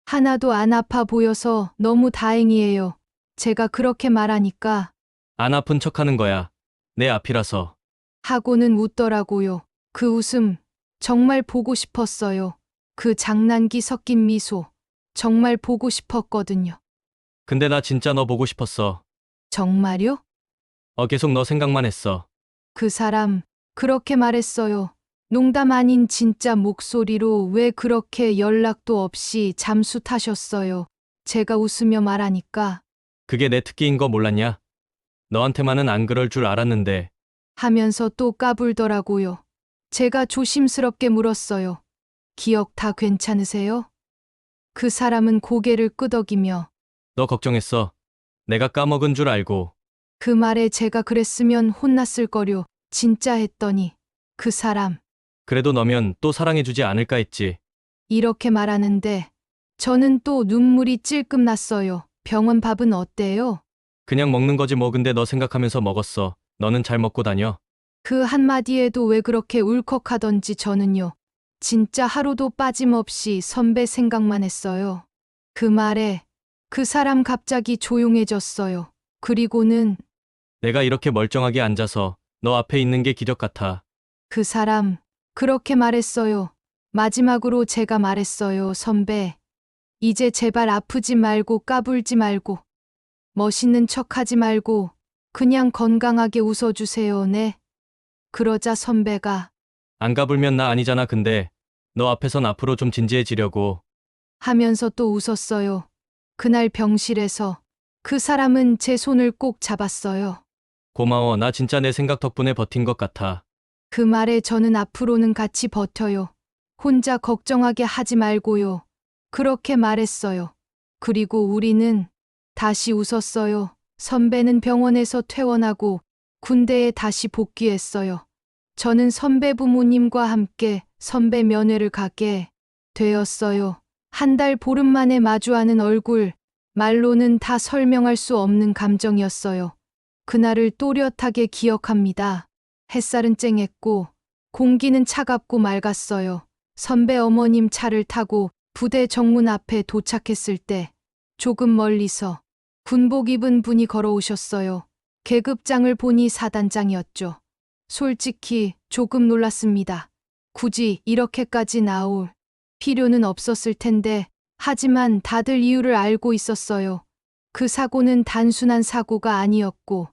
하나도 안 아파 보여서 너무 다행이에요. 제가 그렇게 말하니까 안 아픈 척하는 거야. 내 앞이라서. 하고는 웃더라고요. 그 웃음 정말 보고 싶었어요. 그 장난기 섞인 미소 정말 보고 싶었거든요. 근데 나 진짜 너 보고 싶었어. 정말요? 계속 너 생각만 했어. 그 사람 그렇게 말했어요. 농담 아닌 진짜 목소리로. 왜 그렇게 연락도 없이 잠수 타셨어요? 제가 웃으며 말하니까 그게 내 특기인 거 몰랐냐? 너한테만은 안 그럴 줄 알았는데. 하면서 또 까불더라고요. 제가 조심스럽게 물었어요. 기억 다 괜찮으세요? 그 사람은 고개를 끄덕이며 너 걱정했어. 내가 까먹은 줄 알고. 그 말에 제가 그랬으면 혼났을 거려. 진짜 했더니 그 사람 그래도 너면 또 사랑해주지 않을까 했지. 이렇게 말하는데 저는 또 눈물이 찔끔 났어요. 병원 밥은 어때요? 그냥 먹는 거지 뭐. 근데 너 생각하면서 먹었어. 너는 잘 먹고 다녀. 그 한마디에도 왜 그렇게 울컥하던지 저는요. 진짜 하루도 빠짐없이 선배 생각만 했어요. 그 말에 그 사람 갑자기 조용해졌어요. 그리고는 내가 이렇게 멀쩡하게 앉아서 너 앞에 있는 게 기적 같아. 그 사람 그렇게 말했어요. 마지막으로 제가 말했어요. 선배, 이제 제발 아프지 말고 까불지 말고 멋있는 척하지 말고 그냥 건강하게 웃어주세요. 네. 그러자 선배가 안 가불면 나 아니잖아. 근데 너 앞에선 앞으로 좀 진지해지려고. 하면서 또 웃었어요. 그날 병실에서 그 사람은 제 손을 꼭 잡았어요. 고마워. 나 진짜 내 생각 덕분에 버틴 것 같아. 그 말에 저는 앞으로는 같이 버텨요. 혼자 걱정하게 하지 말고요. 그렇게 말했어요. 그리고 우리는 다시 웃었어요. 선배는 병원에서 퇴원하고 군대에 다시 복귀했어요. 저는 선배 부모님과 함께 선배 면회를 가게 되었어요. 한 달 보름 만에 마주하는 얼굴, 말로는 다 설명할 수 없는 감정이었어요. 그날을 또렷하게 기억합니다. 햇살은 쨍했고 공기는 차갑고 맑았어요. 선배 어머님 차를 타고 부대 정문 앞에 도착했을 때 조금 멀리서 군복 입은 분이 걸어오셨어요. 계급장을 보니 사단장이었죠. 솔직히 조금 놀랐습니다. 굳이 이렇게까지 나올 필요는 없었을 텐데, 하지만 다들 이유를 알고 있었어요. 그 사고는 단순한 사고가 아니었고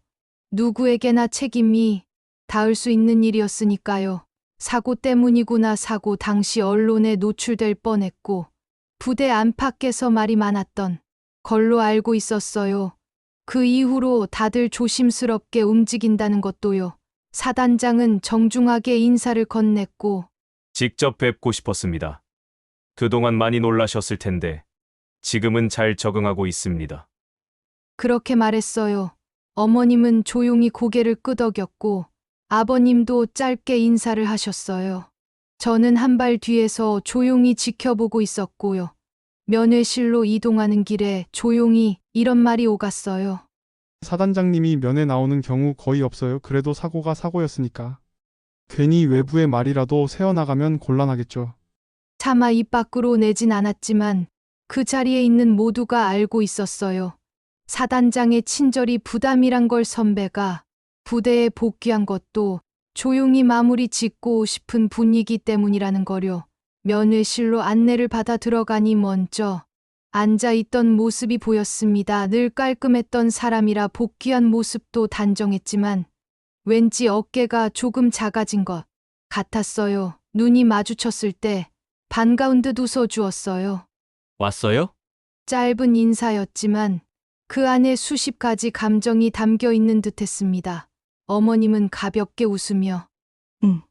누구에게나 책임이 닿을 수 있는 일이었으니까요. 사고 때문이구나. 사고 당시 언론에 노출될 뻔했고 부대 안팎에서 말이 많았던 걸로 알고 있었어요. 그 이후로 다들 조심스럽게 움직인다는 것도요. 사단장은 정중하게 인사를 건넸고 직접 뵙고 싶었습니다. 그동안 많이 놀라셨을 텐데 지금은 잘 적응하고 있습니다. 그렇게 말했어요. 어머님은 조용히 고개를 끄덕였고 아버님도 짧게 인사를 하셨어요. 저는 한 발 뒤에서 조용히 지켜보고 있었고요. 면회실로 이동하는 길에 조용히 이런 말이 오갔어요. 사단장님이 면회 나오는 경우 거의 없어요. 그래도 사고가 사고였으니까. 괜히 외부의 말이라도 새어나가면 곤란하겠죠. 차마 입 밖으로 내진 않았지만 그 자리에 있는 모두가 알고 있었어요. 사단장의 친절이 부담이란 걸. 선배가 부대에 복귀한 것도 조용히 마무리 짓고 싶은 분위기 때문이라는 거요. 면회실로 안내를 받아 들어가니 먼저 앉아있던 모습이 보였습니다. 늘 깔끔했던 사람이라 복귀한 모습도 단정했지만 왠지 어깨가 조금 작아진 것 같았어요. 눈이 마주쳤을 때 반가운 듯 웃어주었어요. 왔어요? 짧은 인사였지만 그 안에 수십 가지 감정이 담겨 있는 듯 했습니다. 어머님은 가볍게 웃으며 응.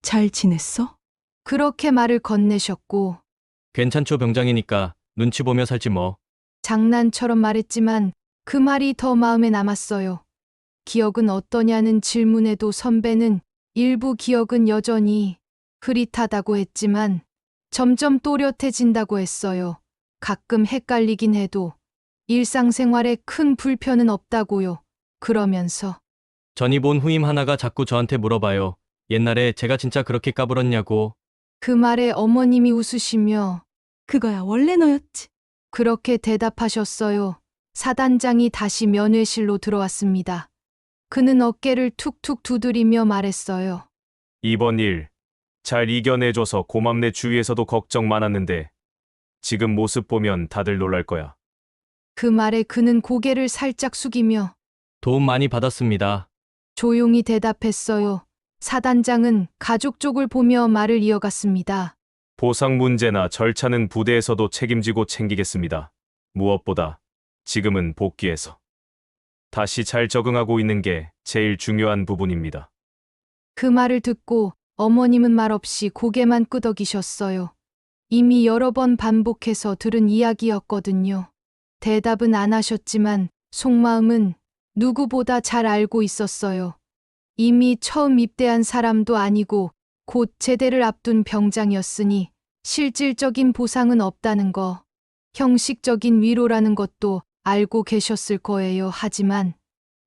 잘 지냈어? 그렇게 말을 건네셨고 괜찮죠. 병장이니까 눈치 보며 살지 뭐. 장난처럼 말했지만 그 말이 더 마음에 남았어요. 기억은 어떠냐는 질문에도 선배는 일부 기억은 여전히 흐릿하다고 했지만 점점 또렷해진다고 했어요. 가끔 헷갈리긴 해도 일상생활에 큰 불편은 없다고요. 그러면서 전이 본 후임 하나가 자꾸 저한테 물어봐요. 옛날에 제가 진짜 그렇게 까불었냐고. 그 말에 어머님이 웃으시며 그거야 원래 너였지. 그렇게 대답하셨어요. 사단장이 다시 면회실로 들어왔습니다. 그는 어깨를 툭툭 두드리며 말했어요. 이번 일 잘 이겨내줘서 고맙네. 주위에서도 걱정 많았는데 지금 모습 보면 다들 놀랄 거야. 그 말에 그는 고개를 살짝 숙이며 도움 많이 받았습니다. 조용히 대답했어요. 사단장은 가족 쪽을 보며 말을 이어갔습니다. 보상 문제나 절차는 부대에서도 책임지고 챙기겠습니다. 무엇보다 지금은 복귀해서 다시 잘 적응하고 있는 게 제일 중요한 부분입니다. 그 말을 듣고 어머님은 말없이 고개만 끄덕이셨어요. 이미 여러 번 반복해서 들은 이야기였거든요. 대답은 안 하셨지만 속마음은 누구보다 잘 알고 있었어요. 이미 처음 입대한 사람도 아니고 곧 제대를 앞둔 병장이었으니 실질적인 보상은 없다는 거, 형식적인 위로라는 것도 알고 계셨을 거예요. 하지만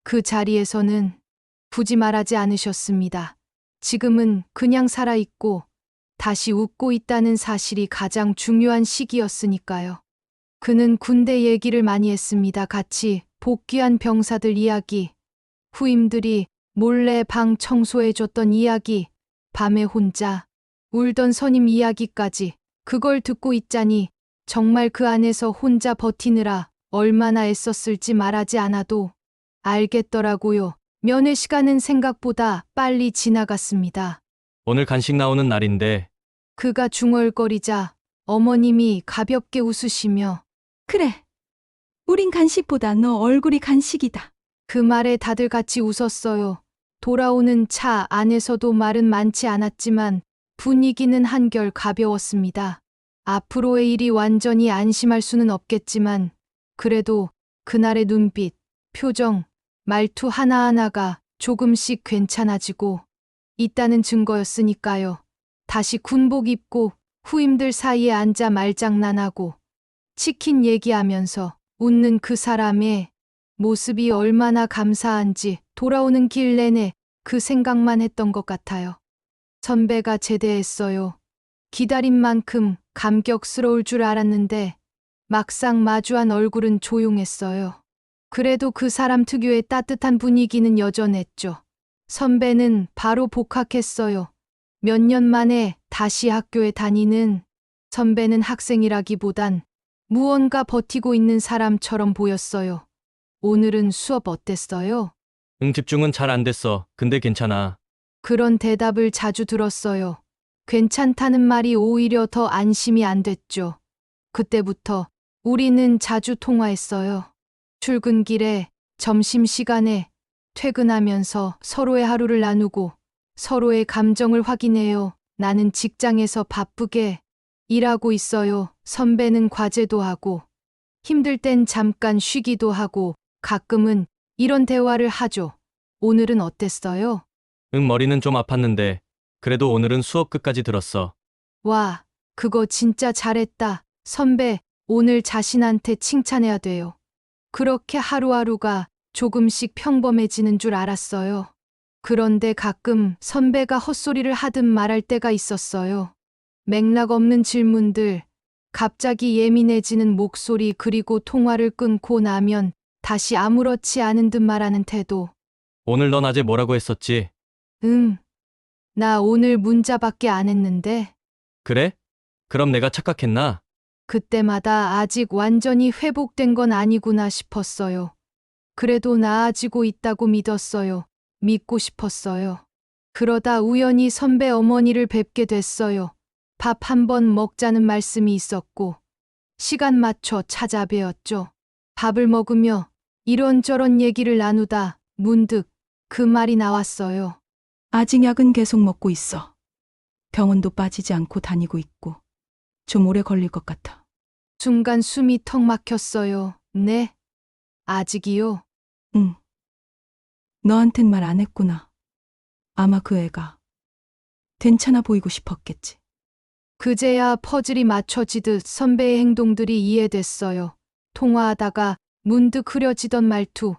그 자리에서는 굳이 말하지 않으셨습니다. 지금은 그냥 살아있고 다시 웃고 있다는 사실이 가장 중요한 시기였으니까요. 그는 군대 얘기를 많이 했습니다. 같이 복귀한 병사들 이야기, 후임들이 몰래 방 청소해줬던 이야기, 밤에 혼자 울던 선임 이야기까지. 그걸 듣고 있자니 정말 그 안에서 혼자 버티느라 얼마나 애썼을지 말하지 않아도 알겠더라고요. 면회 시간은 생각보다 빨리 지나갔습니다. 오늘 간식 나오는 날인데 그가 중얼거리자 어머님이 가볍게 웃으시며 그래. 우린 간식보다 너 얼굴이 간식이다. 그 말에 다들 같이 웃었어요. 돌아오는 차 안에서도 말은 많지 않았지만 분위기는 한결 가벼웠습니다. 앞으로의 일이 완전히 안심할 수는 없겠지만 그래도 그날의 눈빛, 표정, 말투 하나하나가 조금씩 괜찮아지고 있다는 증거였으니까요. 다시 군복 입고 후임들 사이에 앉아 말장난하고 치킨 얘기하면서 웃는 그 사람의 모습이 얼마나 감사한지 돌아오는 길 내내 그 생각만 했던 것 같아요. 선배가 제대했어요. 기다린 만큼 감격스러울 줄 알았는데 막상 마주한 얼굴은 조용했어요. 그래도 그 사람 특유의 따뜻한 분위기는 여전했죠. 선배는 바로 복학했어요. 몇 년 만에 다시 학교에 다니는 선배는 학생이라기보단 무언가 버티고 있는 사람처럼 보였어요. 오늘은 수업 어땠어요? 응, 집중은 잘 안 됐어. 근데 괜찮아. 그런 대답을 자주 들었어요. 괜찮다는 말이 오히려 더 안심이 안 됐죠. 그때부터 우리는 자주 통화했어요. 출근길에, 점심시간에, 퇴근하면서 서로의 하루를 나누고 서로의 감정을 확인해요. 나는 직장에서 바쁘게 일하고 있어요. 선배는 과제도 하고 힘들 땐 잠깐 쉬기도 하고 가끔은 이런 대화를 하죠. 오늘은 어땠어요? 응, 머리는 좀 아팠는데 그래도 오늘은 수업 끝까지 들었어. 와, 그거 진짜 잘했다. 선배, 오늘 자신한테 칭찬해야 돼요. 그렇게 하루하루가 조금씩 평범해지는 줄 알았어요. 그런데 가끔 선배가 헛소리를 하듯 말할 때가 있었어요. 맥락 없는 질문들, 갑자기 예민해지는 목소리 그리고 통화를 끊고 나면 다시 아무렇지 않은 듯 말하는 태도. 오늘 너 낮에 뭐라고 했었지? 나 오늘 문자밖에 안 했는데. 그래? 그럼 내가 착각했나? 그때마다 아직 완전히 회복된 건 아니구나 싶었어요. 그래도 나아지고 있다고 믿었어요. 믿고 싶었어요. 그러다 우연히 선배 어머니를 뵙게 됐어요. 밥 한 번 먹자는 말씀이 있었고 시간 맞춰 찾아뵈었죠. 밥을 먹으며 이런저런 얘기를 나누다 문득 그 말이 나왔어요. 아직 약은 계속 먹고 있어. 병원도 빠지지 않고 다니고 있고 좀 오래 걸릴 것 같아. 순간 숨이 턱 막혔어요. 네? 아직이요? 응. 너한텐 말 안 했구나. 아마 그 애가 괜찮아 보이고 싶었겠지. 그제야 퍼즐이 맞춰지듯 선배의 행동들이 이해됐어요. 통화하다가 문득 흐려지던 말투,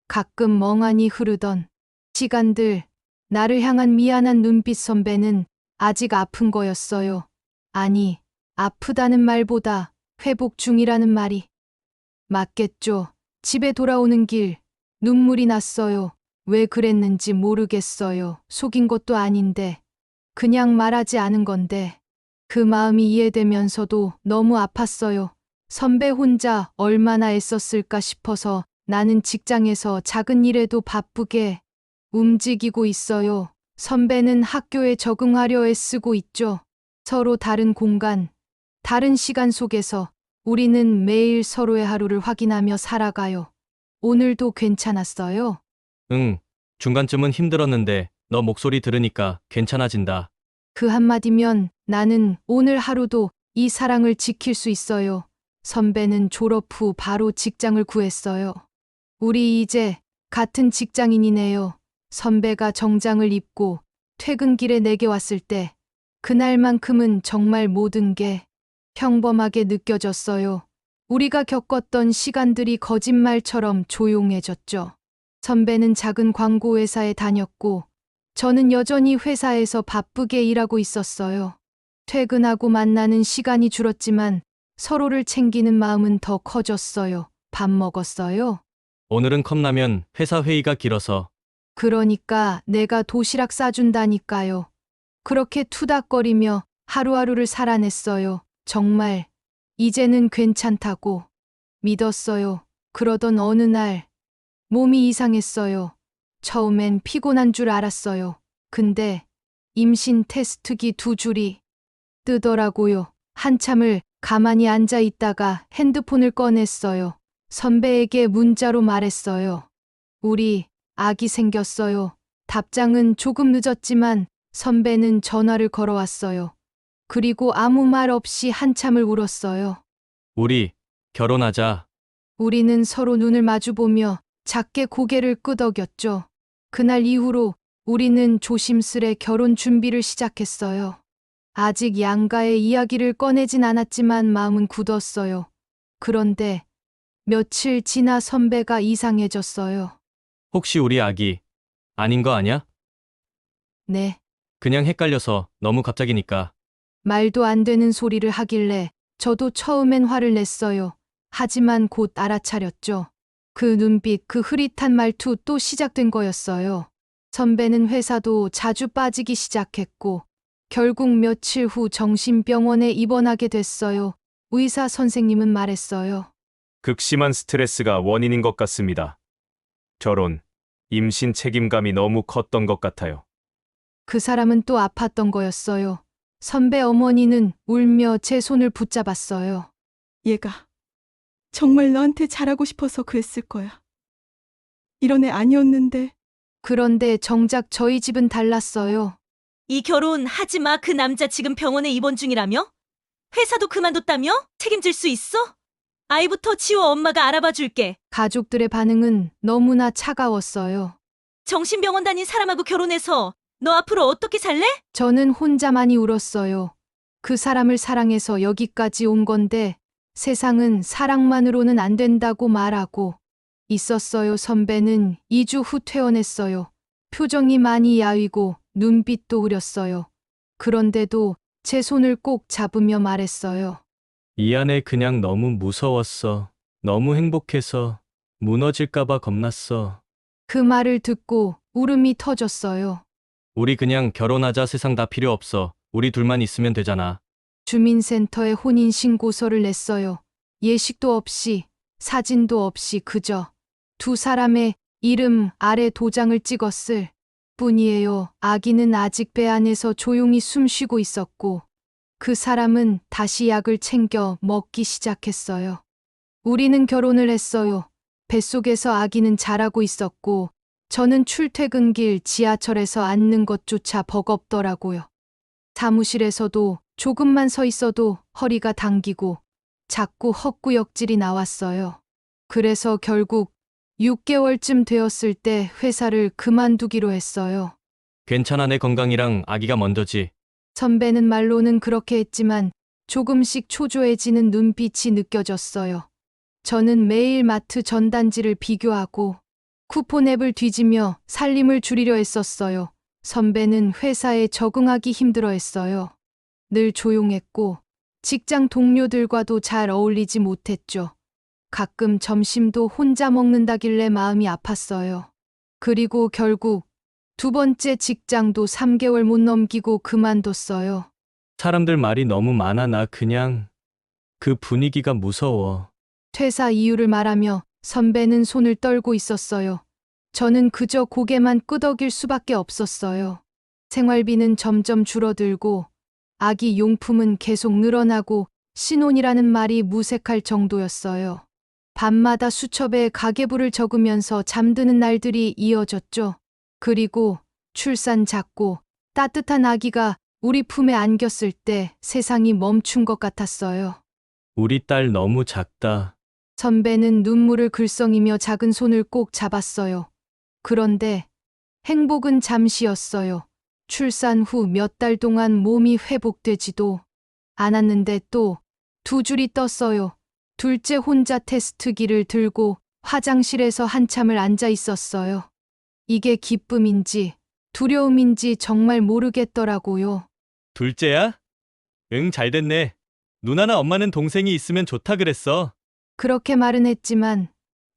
가끔 멍하니 흐르던 시간들, 나를 향한 미안한 눈빛. 선배는 아직 아픈 거였어요. 아니, 아프다는 말보다 회복 중이라는 말이 맞겠죠. 집에 돌아오는 길, 눈물이 났어요. 왜 그랬는지 모르겠어요. 속인 것도 아닌데, 그냥 말하지 않은 건데, 그 마음이 이해되면서도 너무 아팠어요. 선배 혼자 얼마나 애썼을까 싶어서 나는 직장에서 작은 일에도 바쁘게 움직이고 있어요. 선배는 학교에 적응하려 애쓰고 있죠. 서로 다른 공간, 다른 시간 속에서 우리는 매일 서로의 하루를 확인하며 살아가요. 오늘도 괜찮았어요? 응, 중간쯤은 힘들었는데 너 목소리 들으니까 괜찮아진다. 그 한마디면 나는 오늘 하루도 이 사랑을 지킬 수 있어요. 선배는 졸업 후 바로 직장을 구했어요. 우리 이제 같은 직장인이네요. 선배가 정장을 입고 퇴근길에 내게 왔을 때 그날만큼은 정말 모든 게 평범하게 느껴졌어요. 우리가 겪었던 시간들이 거짓말처럼 조용해졌죠. 선배는 작은 광고회사에 다녔고 저는 여전히 회사에서 바쁘게 일하고 있었어요. 퇴근하고 만나는 시간이 줄었지만 서로를 챙기는 마음은 더 커졌어요. 밥 먹었어요? 오늘은 컵라면, 회사 회의가 길어서. 그러니까 내가 도시락 싸준다니까요. 그렇게 투닥거리며 하루하루를 살아냈어요. 정말 이제는 괜찮다고 믿었어요. 그러던 어느 날 몸이 이상했어요. 처음엔 피곤한 줄 알았어요. 근데 임신 테스트기 2줄이 뜨더라고요. 한참을 가만히 앉아 있다가 핸드폰을 꺼냈어요. 선배에게 문자로 말했어요. 우리 아기 생겼어요. 답장은 조금 늦었지만 선배는 전화를 걸어왔어요. 그리고 아무 말 없이 한참을 울었어요. 우리 결혼하자. 우리는 서로 눈을 마주보며 작게 고개를 끄덕였죠. 그날 이후로 우리는 조심스레 결혼 준비를 시작했어요. 아직 양가의 이야기를 꺼내진 않았지만 마음은 굳었어요. 그런데 며칠 지나 선배가 이상해졌어요. 혹시 우리 아기 아닌 거 아냐? 네. 그냥 헷갈려서 너무 갑자기니까. 말도 안 되는 소리를 하길래 저도 처음엔 화를 냈어요. 하지만 곧 알아차렸죠. 그 눈빛, 그 흐릿한 말투 또 시작된 거였어요. 선배는 회사도 자주 빠지기 시작했고 결국 며칠 후 정신병원에 입원하게 됐어요. 의사 선생님은 말했어요. 극심한 스트레스가 원인인 것 같습니다. 결혼, 임신 책임감이 너무 컸던 것 같아요. 그 사람은 또 아팠던 거였어요. 선배 어머니는 울며 제 손을 붙잡았어요. 얘가 정말 너한테 잘하고 싶어서 그랬을 거야. 이런 애 아니었는데. 그런데 정작 저희 집은 달랐어요. 이 결혼 하지 마. 그 남자 지금 병원에 입원 중이라며? 회사도 그만뒀다며? 책임질 수 있어? 아이부터 치워. 엄마가 알아봐 줄게. 가족들의 반응은 너무나 차가웠어요. 정신병원 다닌 사람하고 결혼해서 너 앞으로 어떻게 살래? 저는 혼자만이 울었어요. 그 사람을 사랑해서 여기까지 온 건데 세상은 사랑만으로는 안 된다고 말하고 있었어요. 선배는 2주 후 퇴원했어요. 표정이 많이 야위고 눈빛도 흐렸어요. 그런데도 제 손을 꼭 잡으며 말했어요. 이 안에 그냥 너무 무서웠어. 너무 행복해서 무너질까봐 겁났어. 그 말을 듣고 울음이 터졌어요. 우리 그냥 결혼하자. 세상 다 필요 없어. 우리 둘만 있으면 되잖아. 주민센터에 혼인신고서를 냈어요. 예식도 없이 사진도 없이 그저 두 사람의 이름 아래 도장을 찍었을 뿐이에요. 아기는 아직 배 안에서 조용히 숨 쉬고 있었고 그 사람은 다시 약을 챙겨 먹기 시작했어요. 우리는 결혼을 했어요. 뱃속에서 아기는 자라고 있었고 저는 출퇴근길 지하철에서 앉는 것조차 버겁더라고요. 사무실에서도 조금만 서 있어도 허리가 당기고 자꾸 헛구역질이 나왔어요. 그래서 결국 6개월쯤 되었을 때 회사를 그만두기로 했어요. 괜찮아. 내 건강이랑 아기가 먼저지. 선배는 말로는 그렇게 했지만 조금씩 초조해지는 눈빛이 느껴졌어요. 저는 매일 마트 전단지를 비교하고 쿠폰 앱을 뒤지며 살림을 줄이려 했었어요. 선배는 회사에 적응하기 힘들어 했어요. 늘 조용했고 직장 동료들과도 잘 어울리지 못했죠. 가끔 점심도 혼자 먹는다길래 마음이 아팠어요. 그리고 결국 두 번째 직장도 3개월 못 넘기고 그만뒀어요. 사람들 말이 너무 많아. 나 그냥 그 분위기가 무서워. 퇴사 이유를 말하며 선배는 손을 떨고 있었어요. 저는 그저 고개만 끄덕일 수밖에 없었어요. 생활비는 점점 줄어들고 아기 용품은 계속 늘어나고 신혼이라는 말이 무색할 정도였어요. 밤마다 수첩에 가계부를 적으면서 잠드는 날들이 이어졌죠. 그리고 출산 작고 따뜻한 아기가 우리 품에 안겼을 때 세상이 멈춘 것 같았어요. 우리 딸 너무 작다. 선배는 눈물을 글썽이며 작은 손을 꼭 잡았어요. 그런데 행복은 잠시였어요. 출산 후 몇 달 동안 몸이 회복되지도 않았는데 또 2줄이 떴어요. 둘째 혼자 테스트기를 들고 화장실에서 한참을 앉아 있었어요. 이게 기쁨인지 두려움인지 정말 모르겠더라고요. 둘째야? 응, 잘 됐네. 누나나 엄마는 동생이 있으면 좋다 그랬어. 그렇게 말은 했지만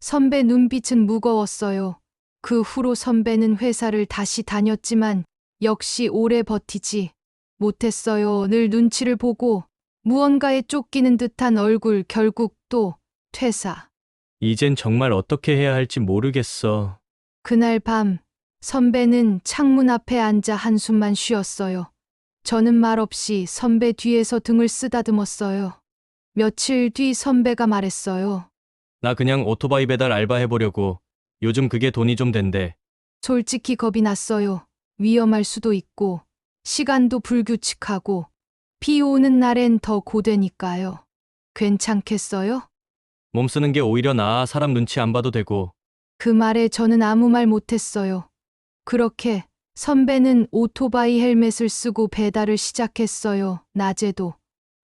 선배 눈빛은 무거웠어요. 그 후로 선배는 회사를 다시 다녔지만 역시 오래 버티지 못했어요. 늘 눈치를 보고 무언가에 쫓기는 듯한 얼굴, 결국 또 퇴사. 이젠 정말 어떻게 해야 할지 모르겠어. 그날 밤 선배는 창문 앞에 앉아 한숨만 쉬었어요. 저는 말없이 선배 뒤에서 등을 쓰다듬었어요. 며칠 뒤 선배가 말했어요. 나 그냥 오토바이 배달 알바 해보려고. 요즘 그게 돈이 좀 된대. 솔직히 겁이 났어요. 위험할 수도 있고, 시간도 불규칙하고, 비 오는 날엔 더 고되니까요. 괜찮겠어요? 몸 쓰는 게 오히려 나아. 사람 눈치 안 봐도 되고. 그 말에 저는 아무 말 못했어요. 그렇게 선배는 오토바이 헬멧을 쓰고 배달을 시작했어요. 낮에도,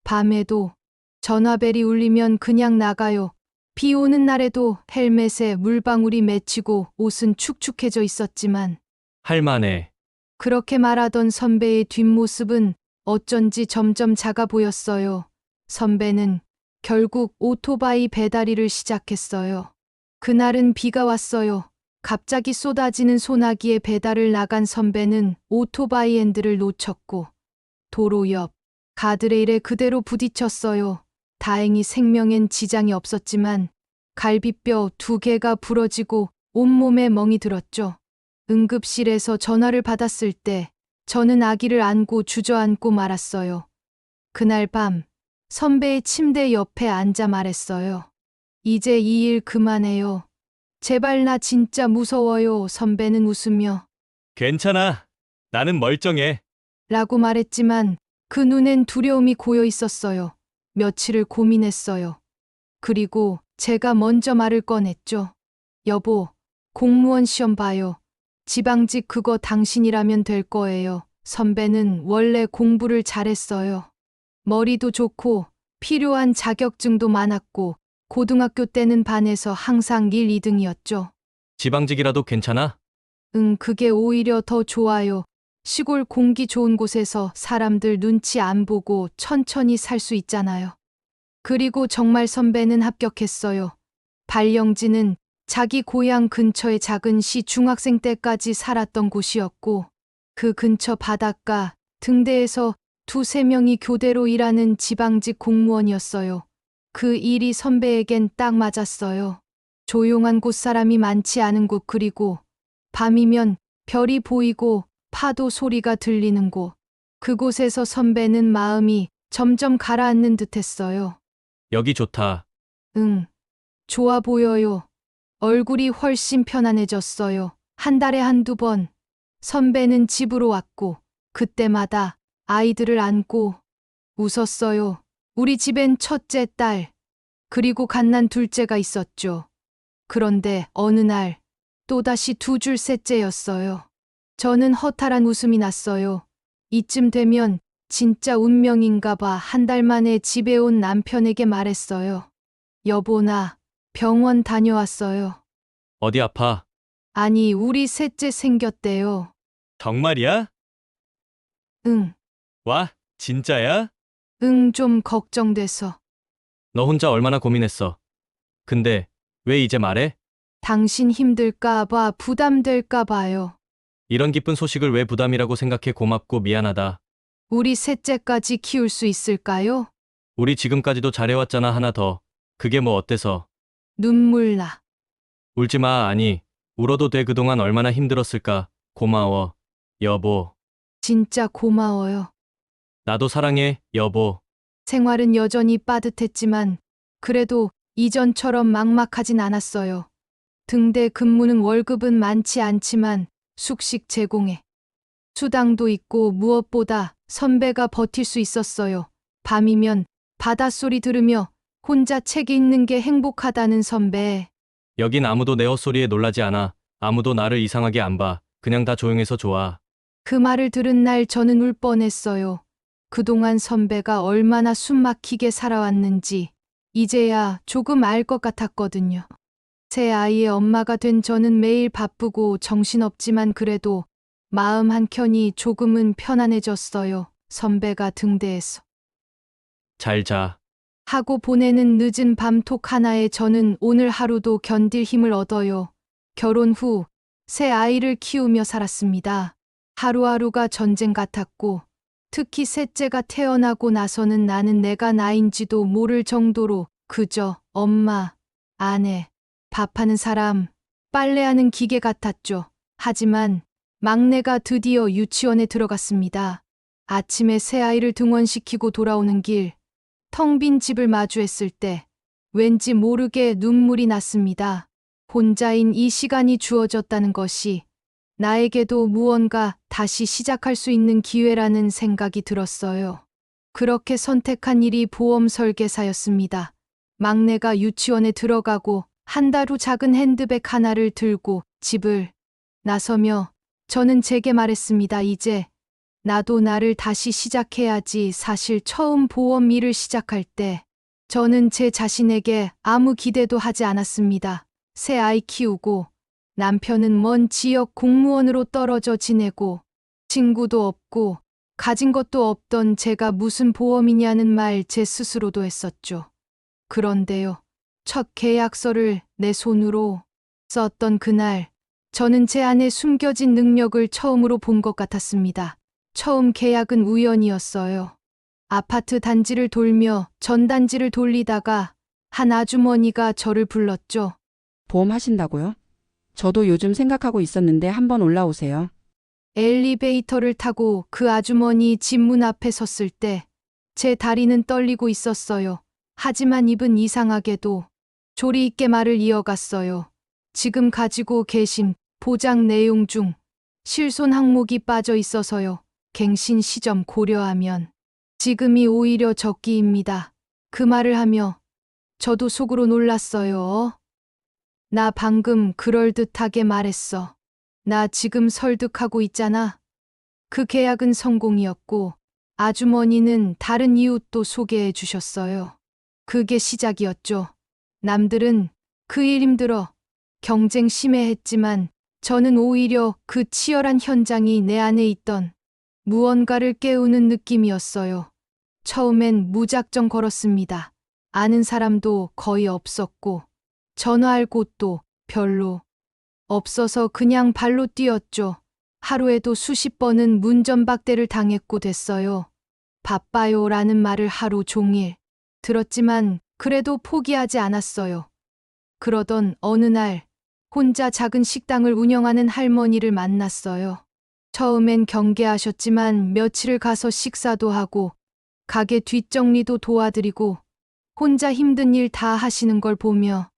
밤에도, 전화벨이 울리면 그냥 나가요. 비 오는 날에도 헬멧에 물방울이 맺히고 옷은 축축해져 있었지만, 할만해. 그렇게 말하던 선배의 뒷모습은 어쩐지 점점 작아 보였어요. 선배는 결국 오토바이 배달일을 시작했어요. 그날은 비가 왔어요. 갑자기 쏟아지는 소나기에 배달을 나간 선배는 오토바이 핸들을 놓쳤고 도로 옆 가드레일에 그대로 부딪혔어요. 다행히 생명엔 지장이 없었지만 갈비뼈 2개가 부러지고 온몸에 멍이 들었죠. 응급실에서 전화를 받았을 때 저는 아기를 안고 주저앉고 말았어요. 그날 밤 선배의 침대 옆에 앉아 말했어요. 이제 이 일 그만해요. 제발 나 진짜 무서워요. 선배는 웃으며 괜찮아. 나는 멀쩡해. 라고 말했지만 그 눈엔 두려움이 고여 있었어요. 며칠을 고민했어요. 그리고 제가 먼저 말을 꺼냈죠. 여보, 공무원 시험 봐요. 지방직 그거 당신이라면 될 거예요. 선배는 원래 공부를 잘했어요. 머리도 좋고 필요한 자격증도 많았고 고등학교 때는 반에서 항상 1, 2등이었죠. 지방직이라도 괜찮아? 그게 오히려 더 좋아요. 시골 공기 좋은 곳에서 사람들 눈치 안 보고 천천히 살 수 있잖아요. 그리고 정말 선배는 합격했어요. 발령지는 자기 고향 근처의 작은 시 중학생 때까지 살았던 곳이었고 그 근처 바닷가 등대에서 2-3명이 교대로 일하는 지방직 공무원이었어요. 그 일이 선배에겐 딱 맞았어요. 조용한 곳, 사람이 많지 않은 곳, 그리고 밤이면 별이 보이고 파도 소리가 들리는 곳. 그곳에서 선배는 마음이 점점 가라앉는 듯했어요. 여기 좋다. 응, 좋아 보여요. 얼굴이 훨씬 편안해졌어요. 한 달에 1-2번 선배는 집으로 왔고 그때마다 아이들을 안고 웃었어요. 우리 집엔 첫째 딸, 그리고 갓난 둘째가 있었죠. 그런데 어느 날 또다시 2줄 셋째였어요. 저는 허탈한 웃음이 났어요. 이쯤 되면 진짜 운명인가 봐. 한 달 만에 집에 온 남편에게 말했어요. 여보, 나 병원 다녀왔어요. 어디 아파? 아니, 우리 셋째 생겼대요. 정말이야? 응, 와, 진짜야? 응, 좀 걱정돼서. 너 혼자 얼마나 고민했어? 근데 왜 이제 말해? 당신 힘들까 봐, 부담될까 봐요. 이런 기쁜 소식을 왜 부담이라고 생각해. 고맙고 미안하다. 우리 셋째까지 키울 수 있을까요? 우리 지금까지도 잘해왔잖아. 하나 더. 그게 뭐 어때서? 눈물 나. 울지 마. 아니, 울어도 돼. 그동안 얼마나 힘들었을까. 고마워, 여보. 진짜 고마워요. 나도 사랑해, 여보. 생활은 여전히 빠듯했지만 그래도 이전처럼 막막하진 않았어요. 등대 근무는 월급은 많지 않지만 숙식 제공에 수당도 있고 무엇보다 선배가 버틸 수 있었어요. 밤이면 바닷소리 들으며 혼자 책 읽는 게 행복하다는 선배. 여긴 아무도 내 헛소리에 놀라지 않아. 아무도 나를 이상하게 안 봐. 그냥 다 조용해서 좋아. 그 말을 들은 날 저는 울 뻔했어요. 그동안 선배가 얼마나 숨막히게 살아왔는지 이제야 조금 알 것 같았거든요. 새 아이의 엄마가 된 저는 매일 바쁘고 정신없지만 그래도 마음 한켠이 조금은 편안해졌어요. 선배가 등대에서 잘 자. 하고 보내는 늦은 밤톡 하나에 저는 오늘 하루도 견딜 힘을 얻어요. 결혼 후 새 아이를 키우며 살았습니다. 하루하루가 전쟁 같았고 특히 셋째가 태어나고 나서는 나는 내가 나인지도 모를 정도로 그저 엄마, 아내, 밥하는 사람, 빨래하는 기계 같았죠. 하지만 막내가 드디어 유치원에 들어갔습니다. 아침에 새아이를 등원시키고 돌아오는 길, 텅 빈 집을 마주했을 때 왠지 모르게 눈물이 났습니다. 혼자인 이 시간이 주어졌다는 것이 나에게도 무언가 다시 시작할 수 있는 기회라는 생각이 들었어요. 그렇게 선택한 일이 보험 설계사였습니다. 막내가 유치원에 들어가고 한 달 후 작은 핸드백 하나를 들고 집을 나서며 저는 제게 말했습니다. 이제 나도 나를 다시 시작해야지. 사실 처음 보험 일을 시작할 때 저는 제 자신에게 아무 기대도 하지 않았습니다. 새 아이 키우고 남편은 먼 지역 공무원으로 떨어져 지내고 친구도 없고 가진 것도 없던 제가 무슨 보험이냐는 말 제 스스로도 했었죠. 그런데요. 첫 계약서를 내 손으로 썼던 그날 저는 제 안에 숨겨진 능력을 처음으로 본 것 같았습니다. 처음 계약은 우연이었어요. 아파트 단지를 돌며 전단지를 돌리다가 한 아주머니가 저를 불렀죠. 보험 하신다고요? 저도 요즘 생각하고 있었는데 한번 올라오세요. 엘리베이터를 타고 그 아주머니 집 문 앞에 섰을 때 제 다리는 떨리고 있었어요. 하지만 입은 이상하게도 조리 있게 말을 이어갔어요. 지금 가지고 계신 보장 내용 중 실손 항목이 빠져 있어서요. 갱신 시점 고려하면 지금이 오히려 적기입니다. 그 말을 하며 저도 속으로 놀랐어요. 나 방금 그럴듯하게 말했어. 나 지금 설득하고 있잖아. 그 계약은 성공이었고 아주머니는 다른 이웃도 소개해 주셨어요. 그게 시작이었죠. 남들은 그 일 힘들어 경쟁 심해했지만 저는 오히려 그 치열한 현장이 내 안에 있던 무언가를 깨우는 느낌이었어요. 처음엔 무작정 걸었습니다. 아는 사람도 거의 없었고 전화할 곳도 별로 없어서 그냥 발로 뛰었죠. 하루에도 수십 번은 문전박대를 당했고 됐어요. 바빠요 라는 말을 하루 종일 들었지만 그래도 포기하지 않았어요. 그러던 어느 날 혼자 작은 식당을 운영하는 할머니를 만났어요. 처음엔 경계하셨지만 며칠을 가서 식사도 하고 가게 뒷정리도 도와드리고 혼자 힘든 일 다 하시는 걸 보며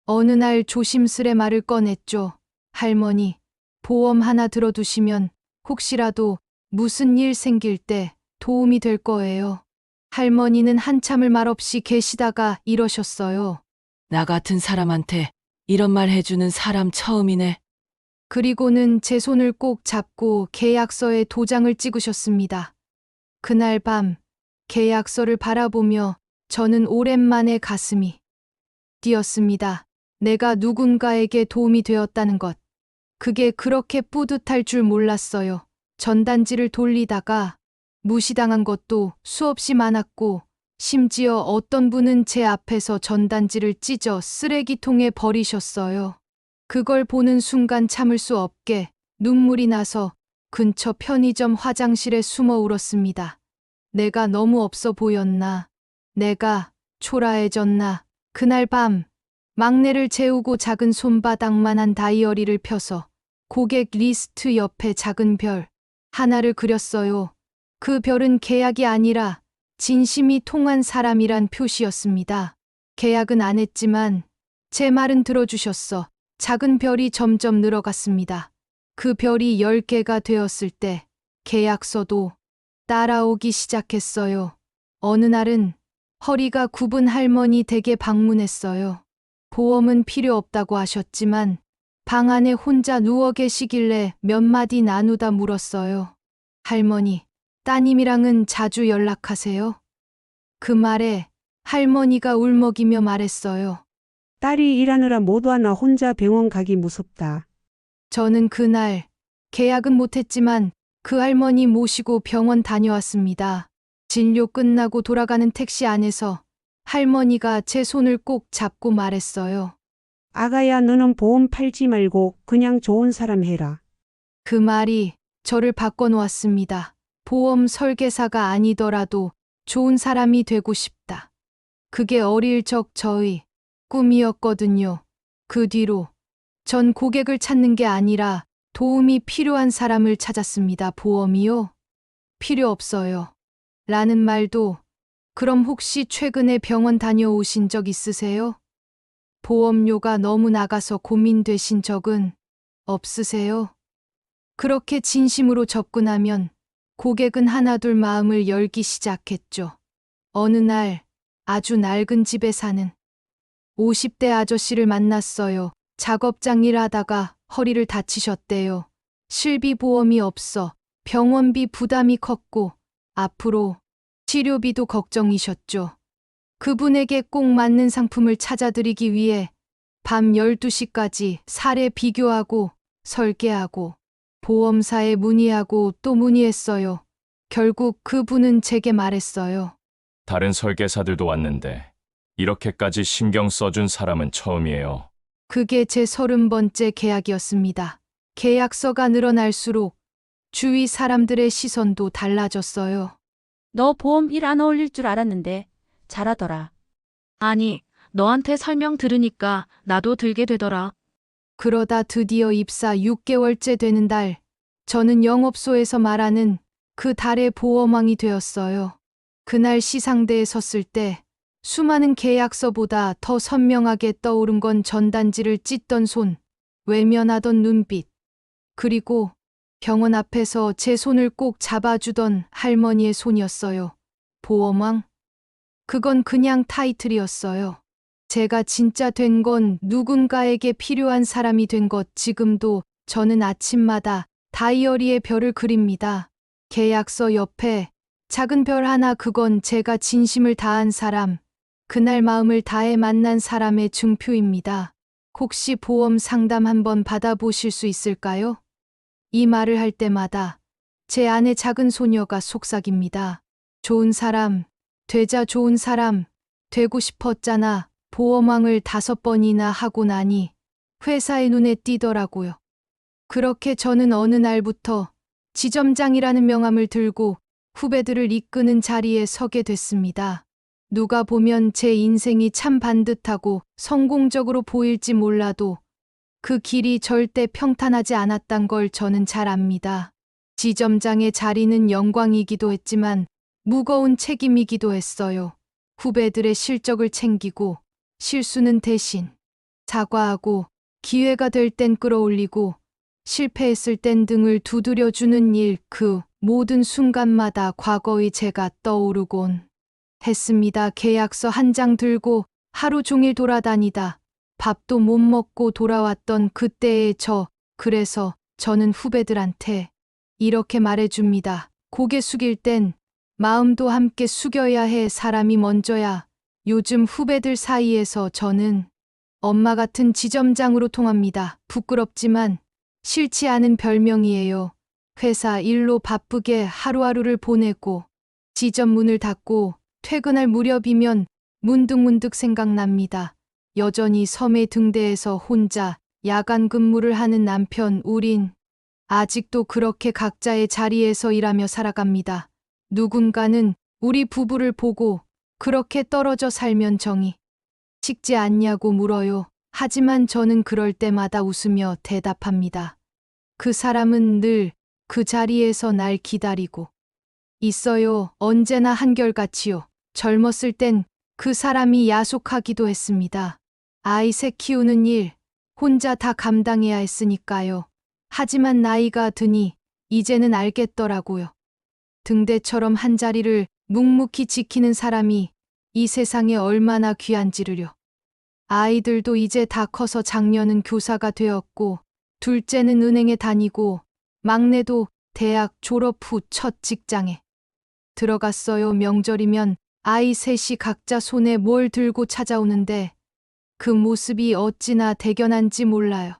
어느 날 조심스레 말을 꺼냈죠. 할머니, 보험 하나 들어두시면 혹시라도 무슨 일 생길 때 도움이 될 거예요. 할머니는 한참을 말없이 계시다가 이러셨어요. 나 같은 사람한테 이런 말 해주는 사람 처음이네. 그리고는 제 손을 꼭 잡고 계약서에 도장을 찍으셨습니다. 그날 밤 계약서를 바라보며 저는 오랜만에 가슴이 뛰었습니다. 내가 누군가에게 도움이 되었다는 것. 그게 그렇게 뿌듯할 줄 몰랐어요. 전단지를 돌리다가 무시당한 것도 수없이 많았고 심지어 어떤 분은 제 앞에서 전단지를 찢어 쓰레기통에 버리셨어요. 그걸 보는 순간 참을 수 없게 눈물이 나서 근처 편의점 화장실에 숨어 울었습니다. 내가 너무 없어 보였나? 내가 초라해졌나? 그날 밤 막내를 재우고 작은 손바닥만한 다이어리를 펴서 고객 리스트 옆에 작은 별 하나를 그렸어요. 그 별은 계약이 아니라 진심이 통한 사람이란 표시였습니다. 계약은 안 했지만 제 말은 들어주셨어. 작은 별이 점점 늘어갔습니다. 그 별이 10개가 되었을 때 계약서도 따라오기 시작했어요. 어느 날은 허리가 굽은 할머니 댁에 방문했어요. 보험은 필요 없다고 하셨지만 방 안에 혼자 누워 계시길래 몇 마디 나누다 물었어요. 할머니, 따님이랑은 자주 연락하세요? 그 말에 할머니가 울먹이며 말했어요. 딸이 일하느라 못 와. 나 혼자 병원 가기 무섭다. 저는 그날 계약은 못했지만 그 할머니 모시고 병원 다녀왔습니다. 진료 끝나고 돌아가는 택시 안에서 할머니가 제 손을 꼭 잡고 말했어요. 아가야, 너는 보험 팔지 말고 그냥 좋은 사람 해라. 그 말이 저를 바꿔놓았습니다. 보험 설계사가 아니더라도 좋은 사람이 되고 싶다. 그게 어릴 적 저의 꿈이었거든요. 그 뒤로 전 고객을 찾는 게 아니라 도움이 필요한 사람을 찾았습니다. 보험이요? 필요 없어요. 라는 말도 그럼 혹시 최근에 병원 다녀오신 적 있으세요? 보험료가 너무 나가서 고민되신 적은 없으세요? 그렇게 진심으로 접근하면 고객은 하나둘 마음을 열기 시작했죠. 어느 날 아주 낡은 집에 사는 50대 아저씨를 만났어요. 작업장 일하다가 허리를 다치셨대요. 실비보험이 없어 병원비 부담이 컸고 앞으로 치료비도 걱정이셨죠. 그분에게 꼭 맞는 상품을 찾아드리기 위해 밤 12시까지 사례 비교하고 설계하고 보험사에 문의하고 또 문의했어요. 결국 그분은 제게 말했어요. 다른 설계사들도 왔는데 이렇게까지 신경 써준 사람은 처음이에요. 그게 제 30번째 계약이었습니다. 계약서가 늘어날수록 주위 사람들의 시선도 달라졌어요. 너 보험 일 안 어울릴 줄 알았는데 잘하더라. 아니, 너한테 설명 들으니까 나도 들게 되더라. 그러다 드디어 입사 6개월째 되는 달, 저는 영업소에서 말하는 그 달의 보험왕이 되었어요. 그날 시상대에 섰을 때 수많은 계약서보다 더 선명하게 떠오른 건 전단지를 찢던 손, 외면하던 눈빛, 그리고 병원 앞에서 제 손을 꼭 잡아주던 할머니의 손이었어요. 보험왕? 그건 그냥 타이틀이었어요. 제가 진짜 된 건 누군가에게 필요한 사람이 된 것. 지금도 저는 아침마다 다이어리에 별을 그립니다. 계약서 옆에 작은 별 하나, 그건 제가 진심을 다한 사람, 그날 마음을 다해 만난 사람의 증표입니다. 혹시 보험 상담 한번 받아보실 수 있을까요? 이 말을 할 때마다 제 안의 작은 소녀가 속삭입니다. 좋은 사람, 되자. 좋은 사람, 되고 싶었잖아. 보험왕을 5번이나 하고 나니 회사의 눈에 띄더라고요. 그렇게 저는 어느 날부터 지점장이라는 명함을 들고 후배들을 이끄는 자리에 서게 됐습니다. 누가 보면 제 인생이 참 반듯하고 성공적으로 보일지 몰라도 그 길이 절대 평탄하지 않았단 걸 저는 잘 압니다. 지점장의 자리는 영광이기도 했지만 무거운 책임이기도 했어요. 후배들의 실적을 챙기고 실수는 대신 사과하고 기회가 될 땐 끌어올리고 실패했을 땐 등을 두드려주는 일, 그 모든 순간마다 과거의 제가 떠오르곤 했습니다. 계약서 한 장 들고 하루 종일 돌아다니다 밥도 못 먹고 돌아왔던 그때의 저, 그래서 저는 후배들한테 이렇게 말해줍니다. 고개 숙일 땐 마음도 함께 숙여야 해. 사람이 먼저야. 요즘 후배들 사이에서 저는 엄마 같은 지점장으로 통합니다. 부끄럽지만 싫지 않은 별명이에요. 회사 일로 바쁘게 하루하루를 보내고 지점 문을 닫고 퇴근할 무렵이면 문득문득 생각납니다. 여전히 섬의 등대에서 혼자 야간 근무를 하는 남편. 우린 아직도 그렇게 각자의 자리에서 일하며 살아갑니다. 누군가는 우리 부부를 보고 그렇게 떨어져 살면 정이 식지 않냐고 물어요. 하지만 저는 그럴 때마다 웃으며 대답합니다. 그 사람은 늘 그 자리에서 날 기다리고 있어요. 언제나 한결같이요. 젊었을 땐 그 사람이 야속하기도 했습니다. 아이 셋 키우는 일 혼자 다 감당해야 했으니까요. 하지만 나이가 드니 이제는 알겠더라고요. 등대처럼 한 자리를 묵묵히 지키는 사람이 이 세상에 얼마나 귀한지를요. 아이들도 이제 다 커서 장녀는 교사가 되었고 둘째는 은행에 다니고 막내도 대학 졸업 후 첫 직장에 들어갔어요. 명절이면 아이 셋이 각자 손에 뭘 들고 찾아오는데 그 모습이 어찌나 대견한지 몰라요.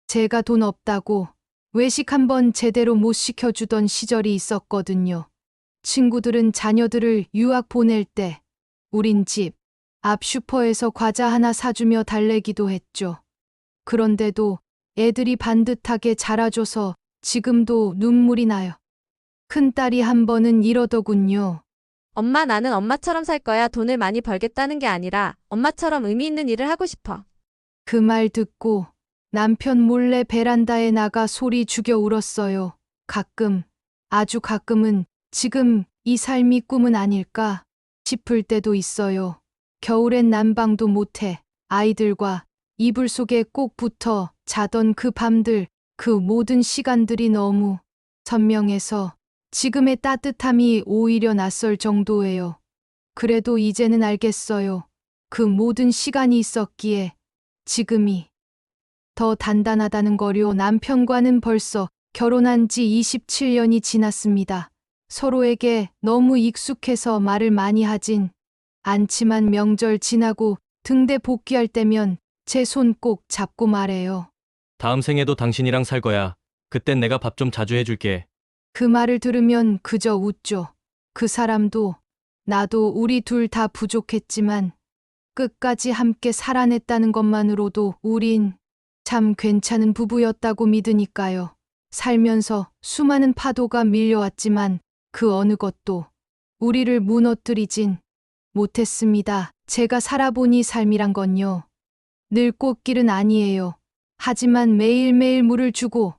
제가 돈 없다고 외식 한번 제대로 못 시켜주던 시절이 있었거든요. 친구들은 자녀들을 유학 보낼 때 우린 집 앞 슈퍼에서 과자 하나 사주며 달래기도 했죠. 그런데도 애들이 반듯하게 자라줘서 지금도 눈물이 나요. 큰딸이 한 번은 이러더군요. 엄마, 나는 엄마처럼 살 거야. 돈을 많이 벌겠다는 게 아니라 엄마처럼 의미 있는 일을 하고 싶어. 그 말 듣고 남편 몰래 베란다에 나가 소리 죽여 울었어요. 가끔, 아주 가끔은 지금 이 삶이 꿈은 아닐까 싶을 때도 있어요. 겨울엔 난방도 못해 아이들과 이불 속에 꼭 붙어 자던 그 밤들, 그 모든 시간들이 너무 선명해서 지금의 따뜻함이 오히려 낯설 정도예요. 그래도 이제는 알겠어요. 그 모든 시간이 있었기에 지금이 더 단단하다는 거요. 남편과는 벌써 결혼한 지 27년이 지났습니다. 서로에게 너무 익숙해서 말을 많이 하진 않지만 명절 지나고 등대 복귀할 때면 제 손 꼭 잡고 말해요. 다음 생에도 당신이랑 살 거야. 그땐 내가 밥 좀 자주 해줄게. 그 말을 들으면 그저 웃죠. 그 사람도 나도 우리 둘 다 부족했지만 끝까지 함께 살아냈다는 것만으로도 우린 참 괜찮은 부부였다고 믿으니까요. 살면서 수많은 파도가 밀려왔지만 그 어느 것도 우리를 무너뜨리진 못했습니다. 제가 살아보니 삶이란 건요. 늘 꽃길은 아니에요. 하지만 매일매일 물을 주고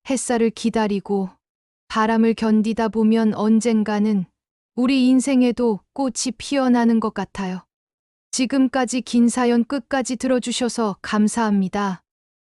햇살을 기다리고 바람을 견디다 보면 언젠가는 우리 인생에도 꽃이 피어나는 것 같아요. 지금까지 긴 사연 끝까지 들어주셔서 감사합니다.